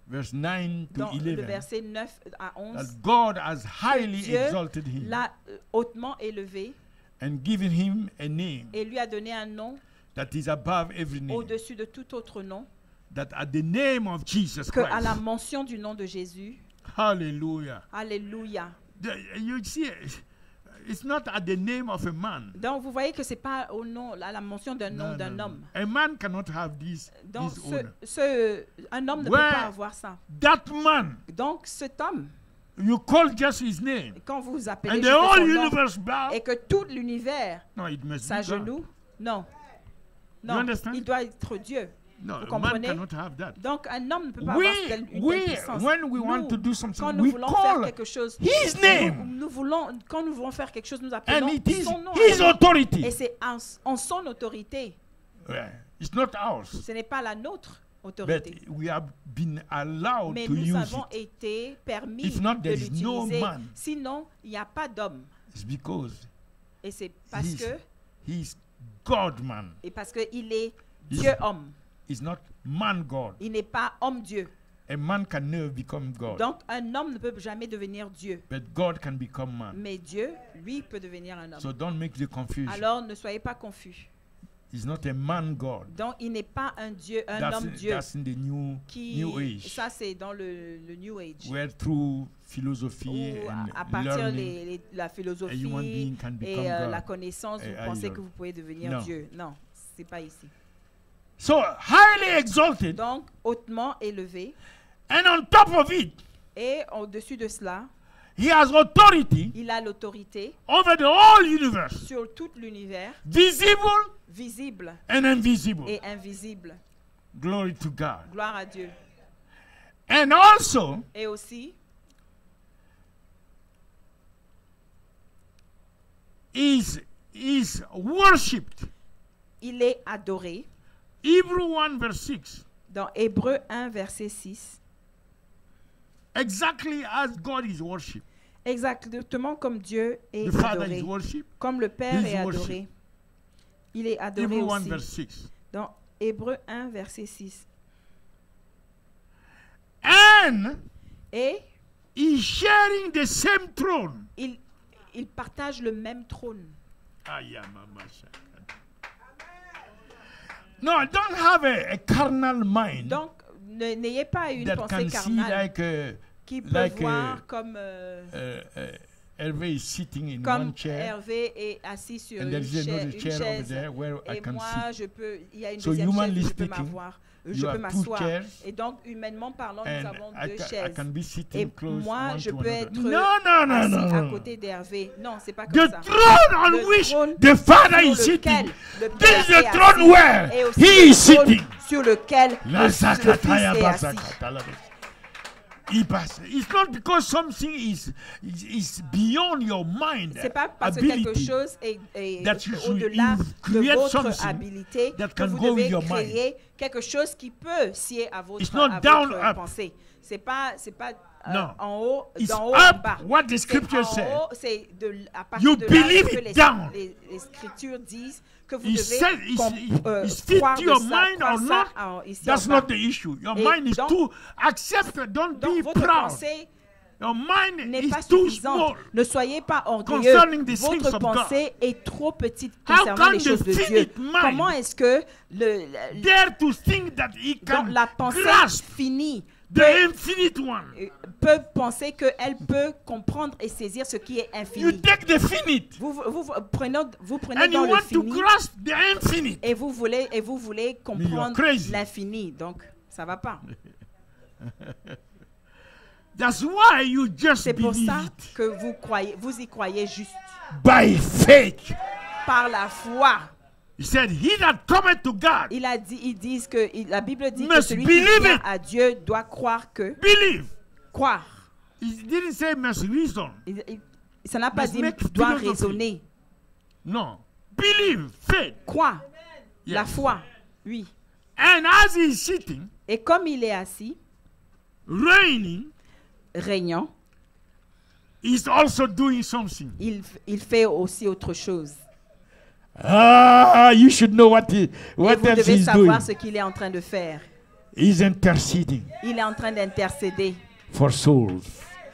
verse 9 to dans le 11, verset 9 à 11, that God has highly Dieu exalted him l'a hautement élevé and given him a name et lui a donné un nom that is above every name. au-dessus de tout autre nom, That at the name of Jesus que à la Christ, mention du nom de Jésus, hallelujah. alléluia. You see, it's not at the name of a man. Donc vous voyez que c'est pas au nom, à la mention d'un nom No, d'un no, no. homme. A man cannot have this Donc honor. un homme ne Where- peut pas avoir ça. That man, Donc cet homme, you call just his name, quand vous appelez and the juste whole son nom, universe bow. et que tout l'univers No, it must be God. s'agenouille, non. You Non, understand? il doit être Dieu. No, Vous a man comprenez? cannot have that. Donc un homme ne peut pas We, avoir une telle puissance. when we want Nous, to do quand something, nous we voulons faire call quelque chose, his name, quand nous voulons faire quelque chose, nous and appelons it is son nom. his Et authority. c'est en son autorité. Yeah. It's not ours, Ce n'est pas la nôtre but autorité. we have been allowed Mais to nous use avons it. été permis If not, de there is no l'utiliser. man. Sinon, il n'y a pas d'homme. It's because Et c'est parce he's, que he's God man. qu'il est He's- Dieu-homme. He's not man God. Il n'est pas homme-dieu. A man can never become God, Donc, un homme ne peut jamais devenir Dieu. but God can become man. Mais Dieu, lui, peut devenir un homme. So don't make the confusion. Alors, ne soyez pas confus. He's not a man God. Donc, il n'est pas un Dieu, un That's, homme Dieu. that's in the new age, Ça, c'est dans le New Age. where through philosophy Où, and à partir learning, la a human philosophie being can become et God. la connaissance, vous a pensez idol. que vous pouvez devenir Non. Dieu. Non, c'est pas ici. So highly exalted, Donc, hautement élevé. and on top of it, Et au-dessus de cela, he has authority il a l'autorité over the whole universe, sur tout l'univers, visible visible and invisible. et invisible. Glory to God. Gloire à Dieu. And also, Et aussi, is worshipped. il est adoré. Hebrew 1 verse 6. Dans Hébreux 1, verset 6. Exactly as God is worshipped. Exactement comme Dieu est The Father adoré. is worshipped. Comme le Père He is est adoré. worshipped. Il est adoré Hebrew 1 aussi. verse 6. Dans Hébreux 1, verset 6. And Et is sharing the same throne. il partage le même trône. No, don't have a carnal mind. Donc, n'ayez pas une that pensée can carnale see qui peut voir comme Hervé is sitting in comme one chair. Hervé est assis sur And une there is another chaise, chair over there where I et can moi, sit. il y a une So deuxième chaise humanly où je peux speaking, m'asseoir. you Je peux have two m'asseoir. chairs, Et donc, humainement parlant, nous and avons I deux can chaises. be sitting Et close moi, one je to peux another. être assis No. à côté d'Hervé. Non, c'est pas comme The ça. throne on Le which trône the Father sur is sitting. lequel le This Père is est the throne assis, where et aussi He le is trône sitting. sur lequel le Fils est assis. It's not because something is beyond your mind. C'est pas parce que quelque ability chose est that you should au-delà de create votre something habilité that que can vous go with devez your mind. créer quelque chose qui peut scier à It's votre, not down, up. pensée. C'est pas No. en haut, It's d'en haut up en bas. what the C'est scripture en said. haut, c'est à partir You de là believe que it down. les Écritures disent que vous He devez said it's fit croire to de your ça, mind croire or ça not. ici That's en bas. not the issue. Your Et mind is donc- too accept. Don't Donc be votre proud. pensée Your mind n'est pas is too suffisante. small. Ne soyez pas orgueilleux. Concerning the things Votre of God. pensée est trop petite How concernant can les choses the de Dieu. finite mind Comment est-ce que Dare to think that he donc can la pensée grasp finie the peut, infinite one. peut penser qu'elle peut comprendre et saisir ce qui est You infini? take the finite Vous prenez and dans you le want to fini grasp the infinite. et vous voulez comprendre crazy. l'infini. Donc, ça va pas. That's why you just C'est pour believe ça it que vous y croyez juste by faith. par la foi. He said, "He that cometh to God, Ils disent que la Bible dit que Must celui qui believe vient it. à Dieu doit croire que believe." croire. He didn't say must reason. Ça n'a pas Must dit make doit philosophy. raisonner. No, believe, faith. Croire. Yes. La foi. Oui. And as he is sitting, Et comme il est assis, reigning, régnant, he's also doing something. il fait aussi autre chose. You should know what Et vous else devez he's savoir doing. ce qu'il est en train de faire. He's interceding Il est en train d'intercéder for souls,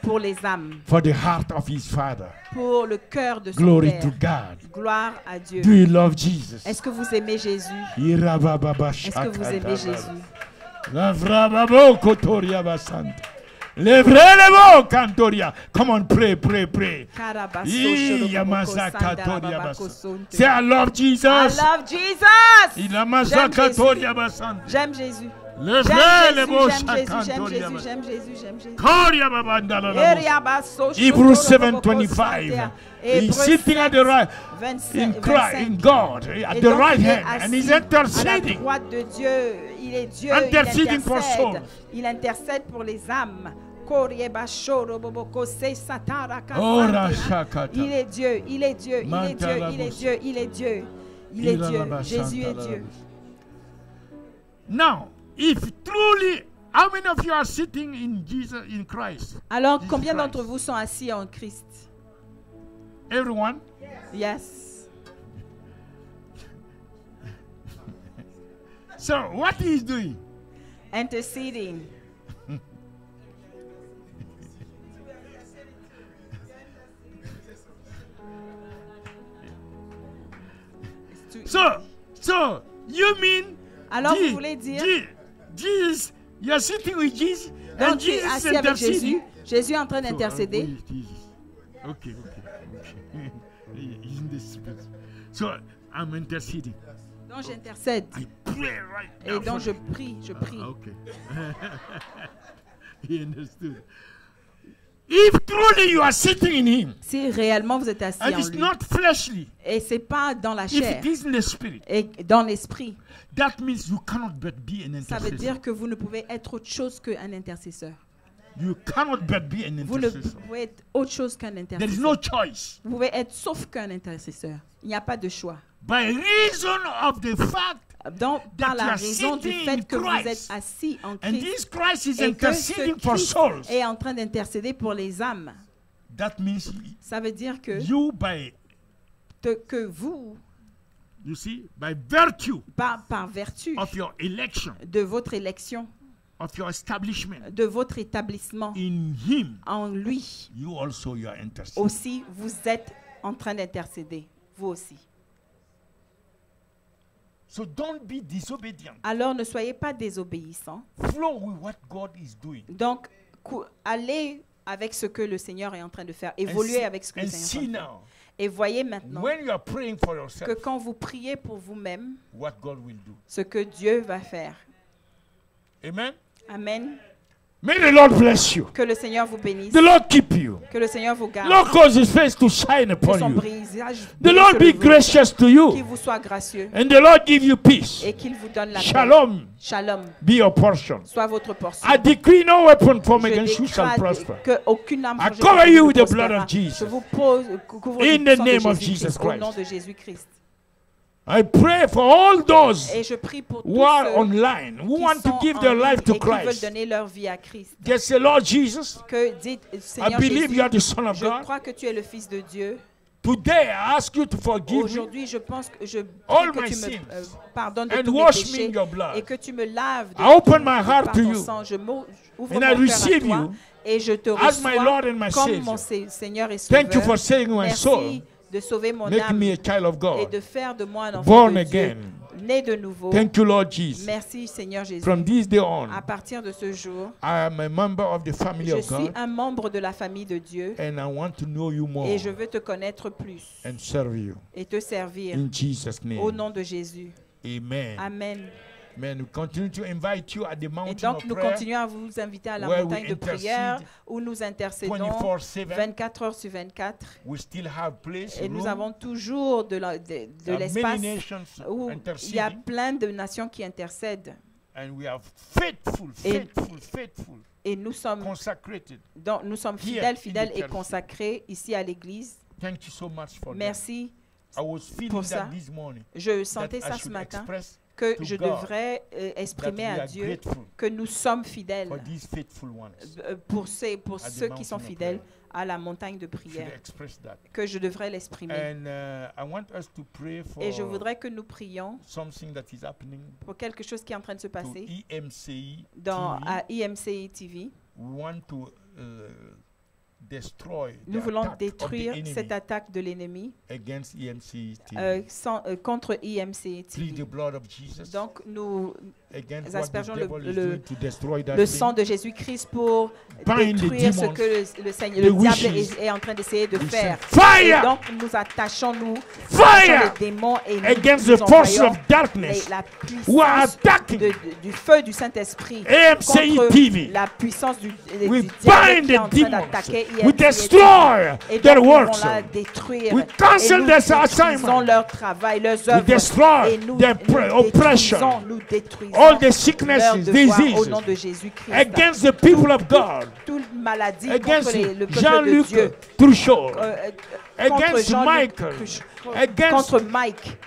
pour les âmes, for the heart of his Father. pour le cœur de son Glory Père. to God. Gloire à Dieu. Do you love Jesus? Est-ce que vous aimez Jésus? Est-ce Est-ce que vous aimez Jésus? Come on, pray. Say, I love Jesus. I love Jesus. J'aime Jésus. J'aime Jésus. Hebrews 7:25. He's sitting at the right in Christ, in God, at the right hand, and he's À la interceding. droite de Dieu, il est Dieu, Interceding for souls. il intercède pour les âmes. Il est Dieu, il est Dieu, il est Dieu, il est Dieu, il est Dieu, il est Dieu. Jésus est Dieu. Now, if truly, how many of you are sitting in Jesus, in Christ? Alors, Jesus combien Christ. d'entre vous sont assis en Christ? Everyone? Yes. So, what he is doing? Interceding. So, you mean Alors, vous voulez dire, Jesus, you are sitting with Jesus, donc and tu es Jesus assis avec interceding. Jésus, Jésus est en train So, d'intercéder. with Jesus. Okay. He's in the spirit. So, I'm interceding. Donc j'intercède. I pray right now. Et donc for je prie. Okay. He understood. If truly you are sitting in him, si réellement vous êtes assis and en it's lui, not fleshly, et c'est pas dans la if chair, it is in the spirit, et dans l'esprit, that means you cannot but be an ça veut intercessor. dire que vous ne pouvez être autre chose qu'un intercesseur. You cannot but be an Vous ne intercessor. pouvez être autre chose qu'un There is intercesseur. no choice. Vous pouvez être sauf qu'un intercesseur. Il n'y a pas de choix. By reason of the fact Donc, par that you la are raison du sitting fait in que vous êtes Christ, assis en and Christ this Christ is et que interceding ce for Christ souls, est en train d'intercéder pour les âmes, that means ça veut dire que, you by, que vous, you see, by virtue par vertu of your election, de votre élection, of your establishment de votre établissement in him, en lui, you also you are interceding. aussi, vous êtes en train d'intercéder, vous aussi. So don't be disobedient. Alors, ne soyez pas désobéissants. Flow with what God is doing. Donc, allez avec ce que le Seigneur est en train de faire. Évoluez avec ce que le And Seigneur see est en train de faire. now, Et voyez maintenant when you are praying for que yourself, quand vous priez pour vous-même, what God will do. ce que Dieu va faire. Amen. Amen. May the Lord bless you. Que le Seigneur vous bénisse. The Lord keep you. Que le Seigneur vous garde. Lord cause his face to shine Que upon son you. visage The brille Lord sur be vous. gracious to Qu'il you. vous soit gracieux. And the Lord give you peace. Et qu'il vous donne la paix. Shalom Shalom. be your portion. Soit votre portion. I decree no weapon formed Je against you shall déclare prosper. qu'aucune âme I forgée cover contre you vous with the prospérera. blood of Jesus. Je vous couvre In du the sang name de of Jésus-Christ, Jesus au Christ. nom de Jésus-Christ. I pray for all those Et je prie pour tous who are ceux online, who qui want sont to give en their ligne life to et qui veulent Christ. donner leur vie à Christ. Just say, Lord Jesus, Que dites, I Seigneur believe Jésus, you are the Son of je God. crois que tu es le Fils de Dieu. Today I ask you to forgive me Aujourd'hui, je pense que je all prie my que tu me sins pardonnes de and tous mes wash me péchés in your blood. et que tu me laves de I open tout my heart par to ton you. sang. Je ouvre And mon I cœur receive à toi you et je te as my reçois Lord and my comme Savior. mon Seigneur et Sauveur. Thank you for saving my soul. Merci de sauver mon Make âme me a child of et God. de faire de moi un enfant Born de Dieu, again. né de nouveau. Thank you, Lord Jesus. Merci Seigneur Jésus. From this day on, À partir de ce jour, I am a member of the family je of suis God, un membre de la famille de Dieu and I want to know you more et je veux te connaître plus and serve you. et te servir In Jesus' au name. nom de Jésus. Amen. Amen. Amen. We continue to invite you at the Et mountain donc, of nous prayer continuons à vous inviter à la where we montagne de prière où nous intercédons 24/7. 24 heures sur 24. We still have place, Et nous room. avons toujours de There are l'espace many nations où il y a interceding, plein de nations qui intercèdent. and we are faithful, faithful, Et nous sommes consecrated. fidèles, fidèles et church. consacrés ici à l'église. Thank you so much for that. Merci. I was feeling pour ça. that this morning, Je that sentais I ça ce should matin, express que to je God devrais that exprimer we à are Dieu grateful que nous sommes fidèles for these faithful ones. pour At the ceux qui sont mountain of fidèles prayer. à la montagne de Should prière, express that. que je devrais l'exprimer. And I want us to pray for Et je voudrais que nous prions something that is happening pour quelque chose qui est en train de se to passer EMCI dans, TV. à IMCI TV. We want to destroy the Nous voulons attack of the détruire enemy cette attaque de l'ennemi against EMCI TV. contre IMCI Plead the TV. blood of Jesus Donc, nous against aspergeons what the devil is le doing to destroy that le thing. sang de Jésus-Christ pour Bind the détruire ce demons, que le the diable wishes. est en train d'essayer de We faire. send fire Et donc, nous attachons Fire les démons et against nous the forces envoyons of darkness la who are puissance attacking du feu du Saint-Esprit AMCI contre TV. la puissance du We diable bind qui est the en train demons. d'attaquer We IMCI destroy et their donc, works. nous voulons la détruire. We cancel et nous their détruisons assignment. leur travail, leurs We œuvres. destroy Et nous, their oppression. nous détruisons All the leurs sicknesses, devoirs au diseases nom de Jésus-Christ. against the people of God. Toute maladie Against contre le peuple de Jean-Luc Dieu. Truchot. Contre Against Jean-Luc Michael. Truchot, Against contre Mike.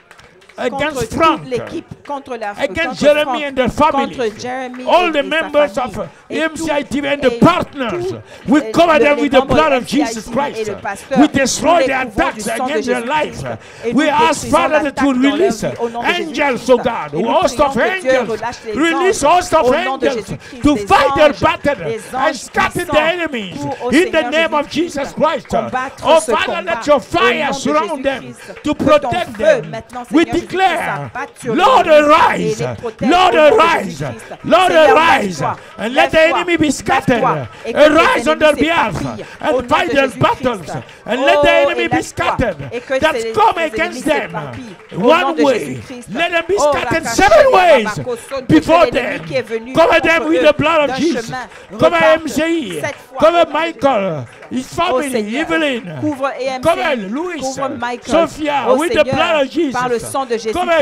against Contre Frank, toute l'équipe, contre la against contre Jeremy Frank, and their families, contre Jeremy all et the sa members famille, of et EMCI TV and et the partners, tout, we cover them les with the membres blood of MCI Jesus TV Christ. et le pasteur, We destroy nous les the couvrons attacks du sang de against their life. Jésus-Christ. Et We nous ask détruisons Father that l'attaque you dans leur release vie au nom de angels, Jésus-Christ. oh God, Et nous host prions of que Dieu angels, relâche les release anges host of au nom de angels Jésus-Christ, to des fight their anges, battle des and anges scatter the puissants enemies pour, au in the Seigneur name of Jésus-Christ, Jesus Christ. combattre Oh ce Father, combat let your au nom fire de surround them Jésus-Christ. to Que ton protect feu, them. maintenant, We Seigneur Jésus-Christ, declare, s'abatte sur Lord, les ennemis et arise, les protège Lord, au nom de arise, Jésus-Christ. Lord, Seigneur, arise, lève-toi, and let the lève-toi, enemy be scattered. lève-toi, et que tes Arise on their ennemis behalf s'éparpillent au nom and fight de their Jésus-Christ. battles, and let the Oh, enemy et be lève-toi, scattered et que that tes come ennemis against them s'éparpillent au nom one de way. Jésus-Christ. Let them be Oh, scattered Rakashaya 7 ways Babako, sonne before que l'ennemi them. qui est venu Cover contre them with eux the blood of d'un Jesus. chemin Cover reparte MCI. 7 foi. Cover Michael, his Oh family, Seigneur, Evelyn. couvre EMC, Cover Louis, couvre Michael, Sophia, oh with the Seigneur, blood of Jesus. par le sang de Cover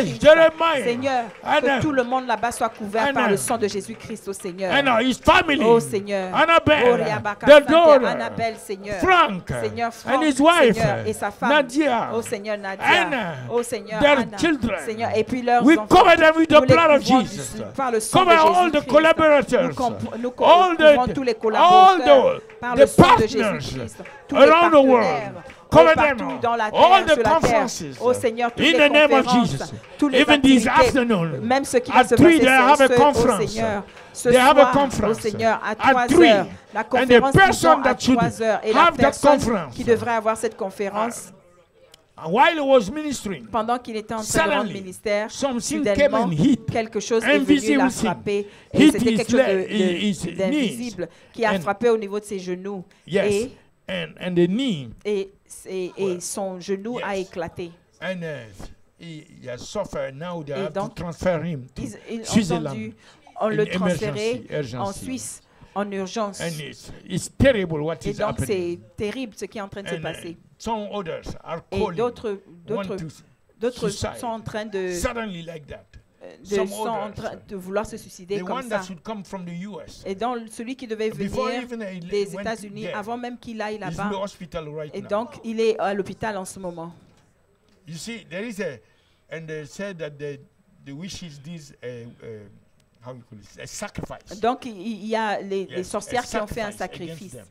Jésus-Christ. Jeremiah. Seigneur, Anna. que tout le monde là-bas soit couvert Anna. par le sang de Jésus-Christ, oh Seigneur. And his family. Oh Seigneur, Annabelle, oh Riabaka, the daughter, Annabelle, Seigneur, Frank, Seigneur Franck, and his wife, Seigneur, et sa femme, Nadia, oh Seigneur Nadia, Anna, oh Seigneur their Anna, children. Seigneur, et puis leurs We enfants, cover them with the nous les blood of couvrons Jesus. par le sang Cover de all the Jésus-Christ. collaborators, Nous all couvrons tous les collaborateurs par le the sang de partners Jésus-Christ, tous les around the world. partenaires. Cover Partout them. dans la All terre, the sur la terre. conferences. Oh Seigneur, toutes In les the name of conférences, Jesus. tous les Even this activités, afternoon, même ce qui at va se 3 passer they have a oh conference. Seigneur, ce They have a soir, conference. oh Seigneur, à At 3 3. heures, la And the conférence person à that should 3 heures, et la have that personne conference, qui devrait avoir cette conférence, while he was ministering, pendant qu'il était en train de rendre suddenly, ministère, something came soudainement, and hit. quelque chose est venu Invisible la thing. frapper, et Hit c'était his quelque chose his d'invisible qui a And- frappé au niveau de ses genoux, Yes. And the knee. et son genou a Yes. éclaté. And he has suffered. Now they Et have to donc, transfer him to Ils ont Switzerland. on le In transféré emergency, en urgency. Suisse en urgence. And it's terrible what Et is donc c'est happening. terrible ce qui est en train de se passer. Some others are Et calling. d'autres suicide. sont en train de Suddenly like that. Some sont en others. train de vouloir se suicider The comme one ça. that should come from the US. Et donc celui qui devait Before venir even he des went États-Unis, there, avant même qu'il aille he's in là-bas, the hospital right et now. donc il est à l'hôpital en ce moment. You see, there is and they said that the wishes this how you call it, a sacrifice. Donc il y a les Yes, sorcières a qui ont fait un sacrifice against sacrifice, them.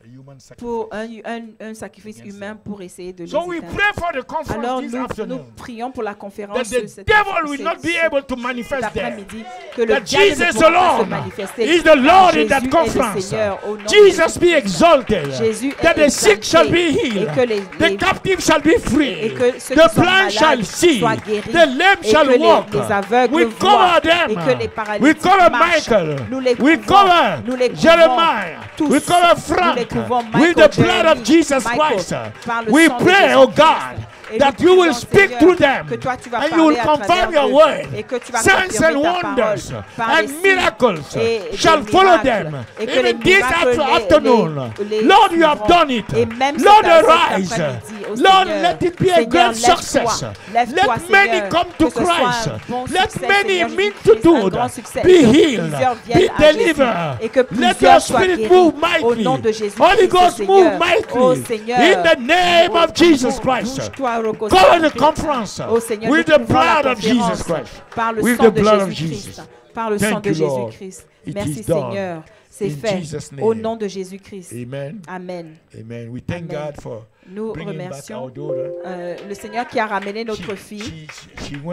A human sacrifice. pour un sacrifice Against humain them. pour essayer de les So we éteindre. pray for the conference Alors this nous afternoon prions pour la that conférence the cet devil will not be able to cet manifest there. après-midi, que le That diable ne Jesus pourra pas se alone manifester. is the Lord in that Jésus est le conference. Seigneur au nom de Jesus be Jésus-Christ. exalted. Jésus That est the sick shall be exalté, healed. et que les The captive shall be free. et que ceux The qui sont blind shall malades see. soient guéris, The lame et shall que walk. les aveugles We voient, cover them. et que les We paralytiques cover marchent. Michael. Nous les We couvrons, cover nous les couvrons Jeremiah. tous. We cover Nous les Frank. couvrons, With Michael, the blood of Jeremy, Jesus Michael, Christ. par le We sang de pray, oh Jésus-Christ. God, Et that nous you will prions, speak Seigneur, through them que toi tu vas and you parler will à confirm travers your eux, word. et que tu vas Signs confirmer and ta wonders parole par les and signes miracles et shall des follow miracles, them. et que Even les this miracles afternoon, les Lord, you have suivront. done it. Et même Lord, cet arise. après-midi, oh Lord, Seigneur, let it be a Seigneur, great lève-toi, success. lève-toi, Let many Seigneur, come to que ce soit un Christ. bon Let succès, many Seigneur meet Jésus-Christ, to un do. grand succès, Be et que healed. plusieurs Be viennent à Jésus, delivered. et que Let plusieurs your soient spirit guéris move au nom mightily. de Jésus-Christ, Holy Ghost move Seigneur. mightily. Oh Seigneur, In the name of Jesus Christ. bouge-toi, Rocco, Cover the Saint-Christ. conference Oh Seigneur, with nous the couvrons la blood of Jesus conférence Christ. par le With sang the de blood of Jésus-Christ. Jesus. Par le Thank sang de you, Lord. Jésus-Christ. It Merci is done. Seigneur. C'est In fait Jesus' name. au nom de Jésus-Christ. Amen. Amen. Amen. We thank Amen. God for Nous bringing back remercions our daughter. le Seigneur qui a ramené notre fille. She went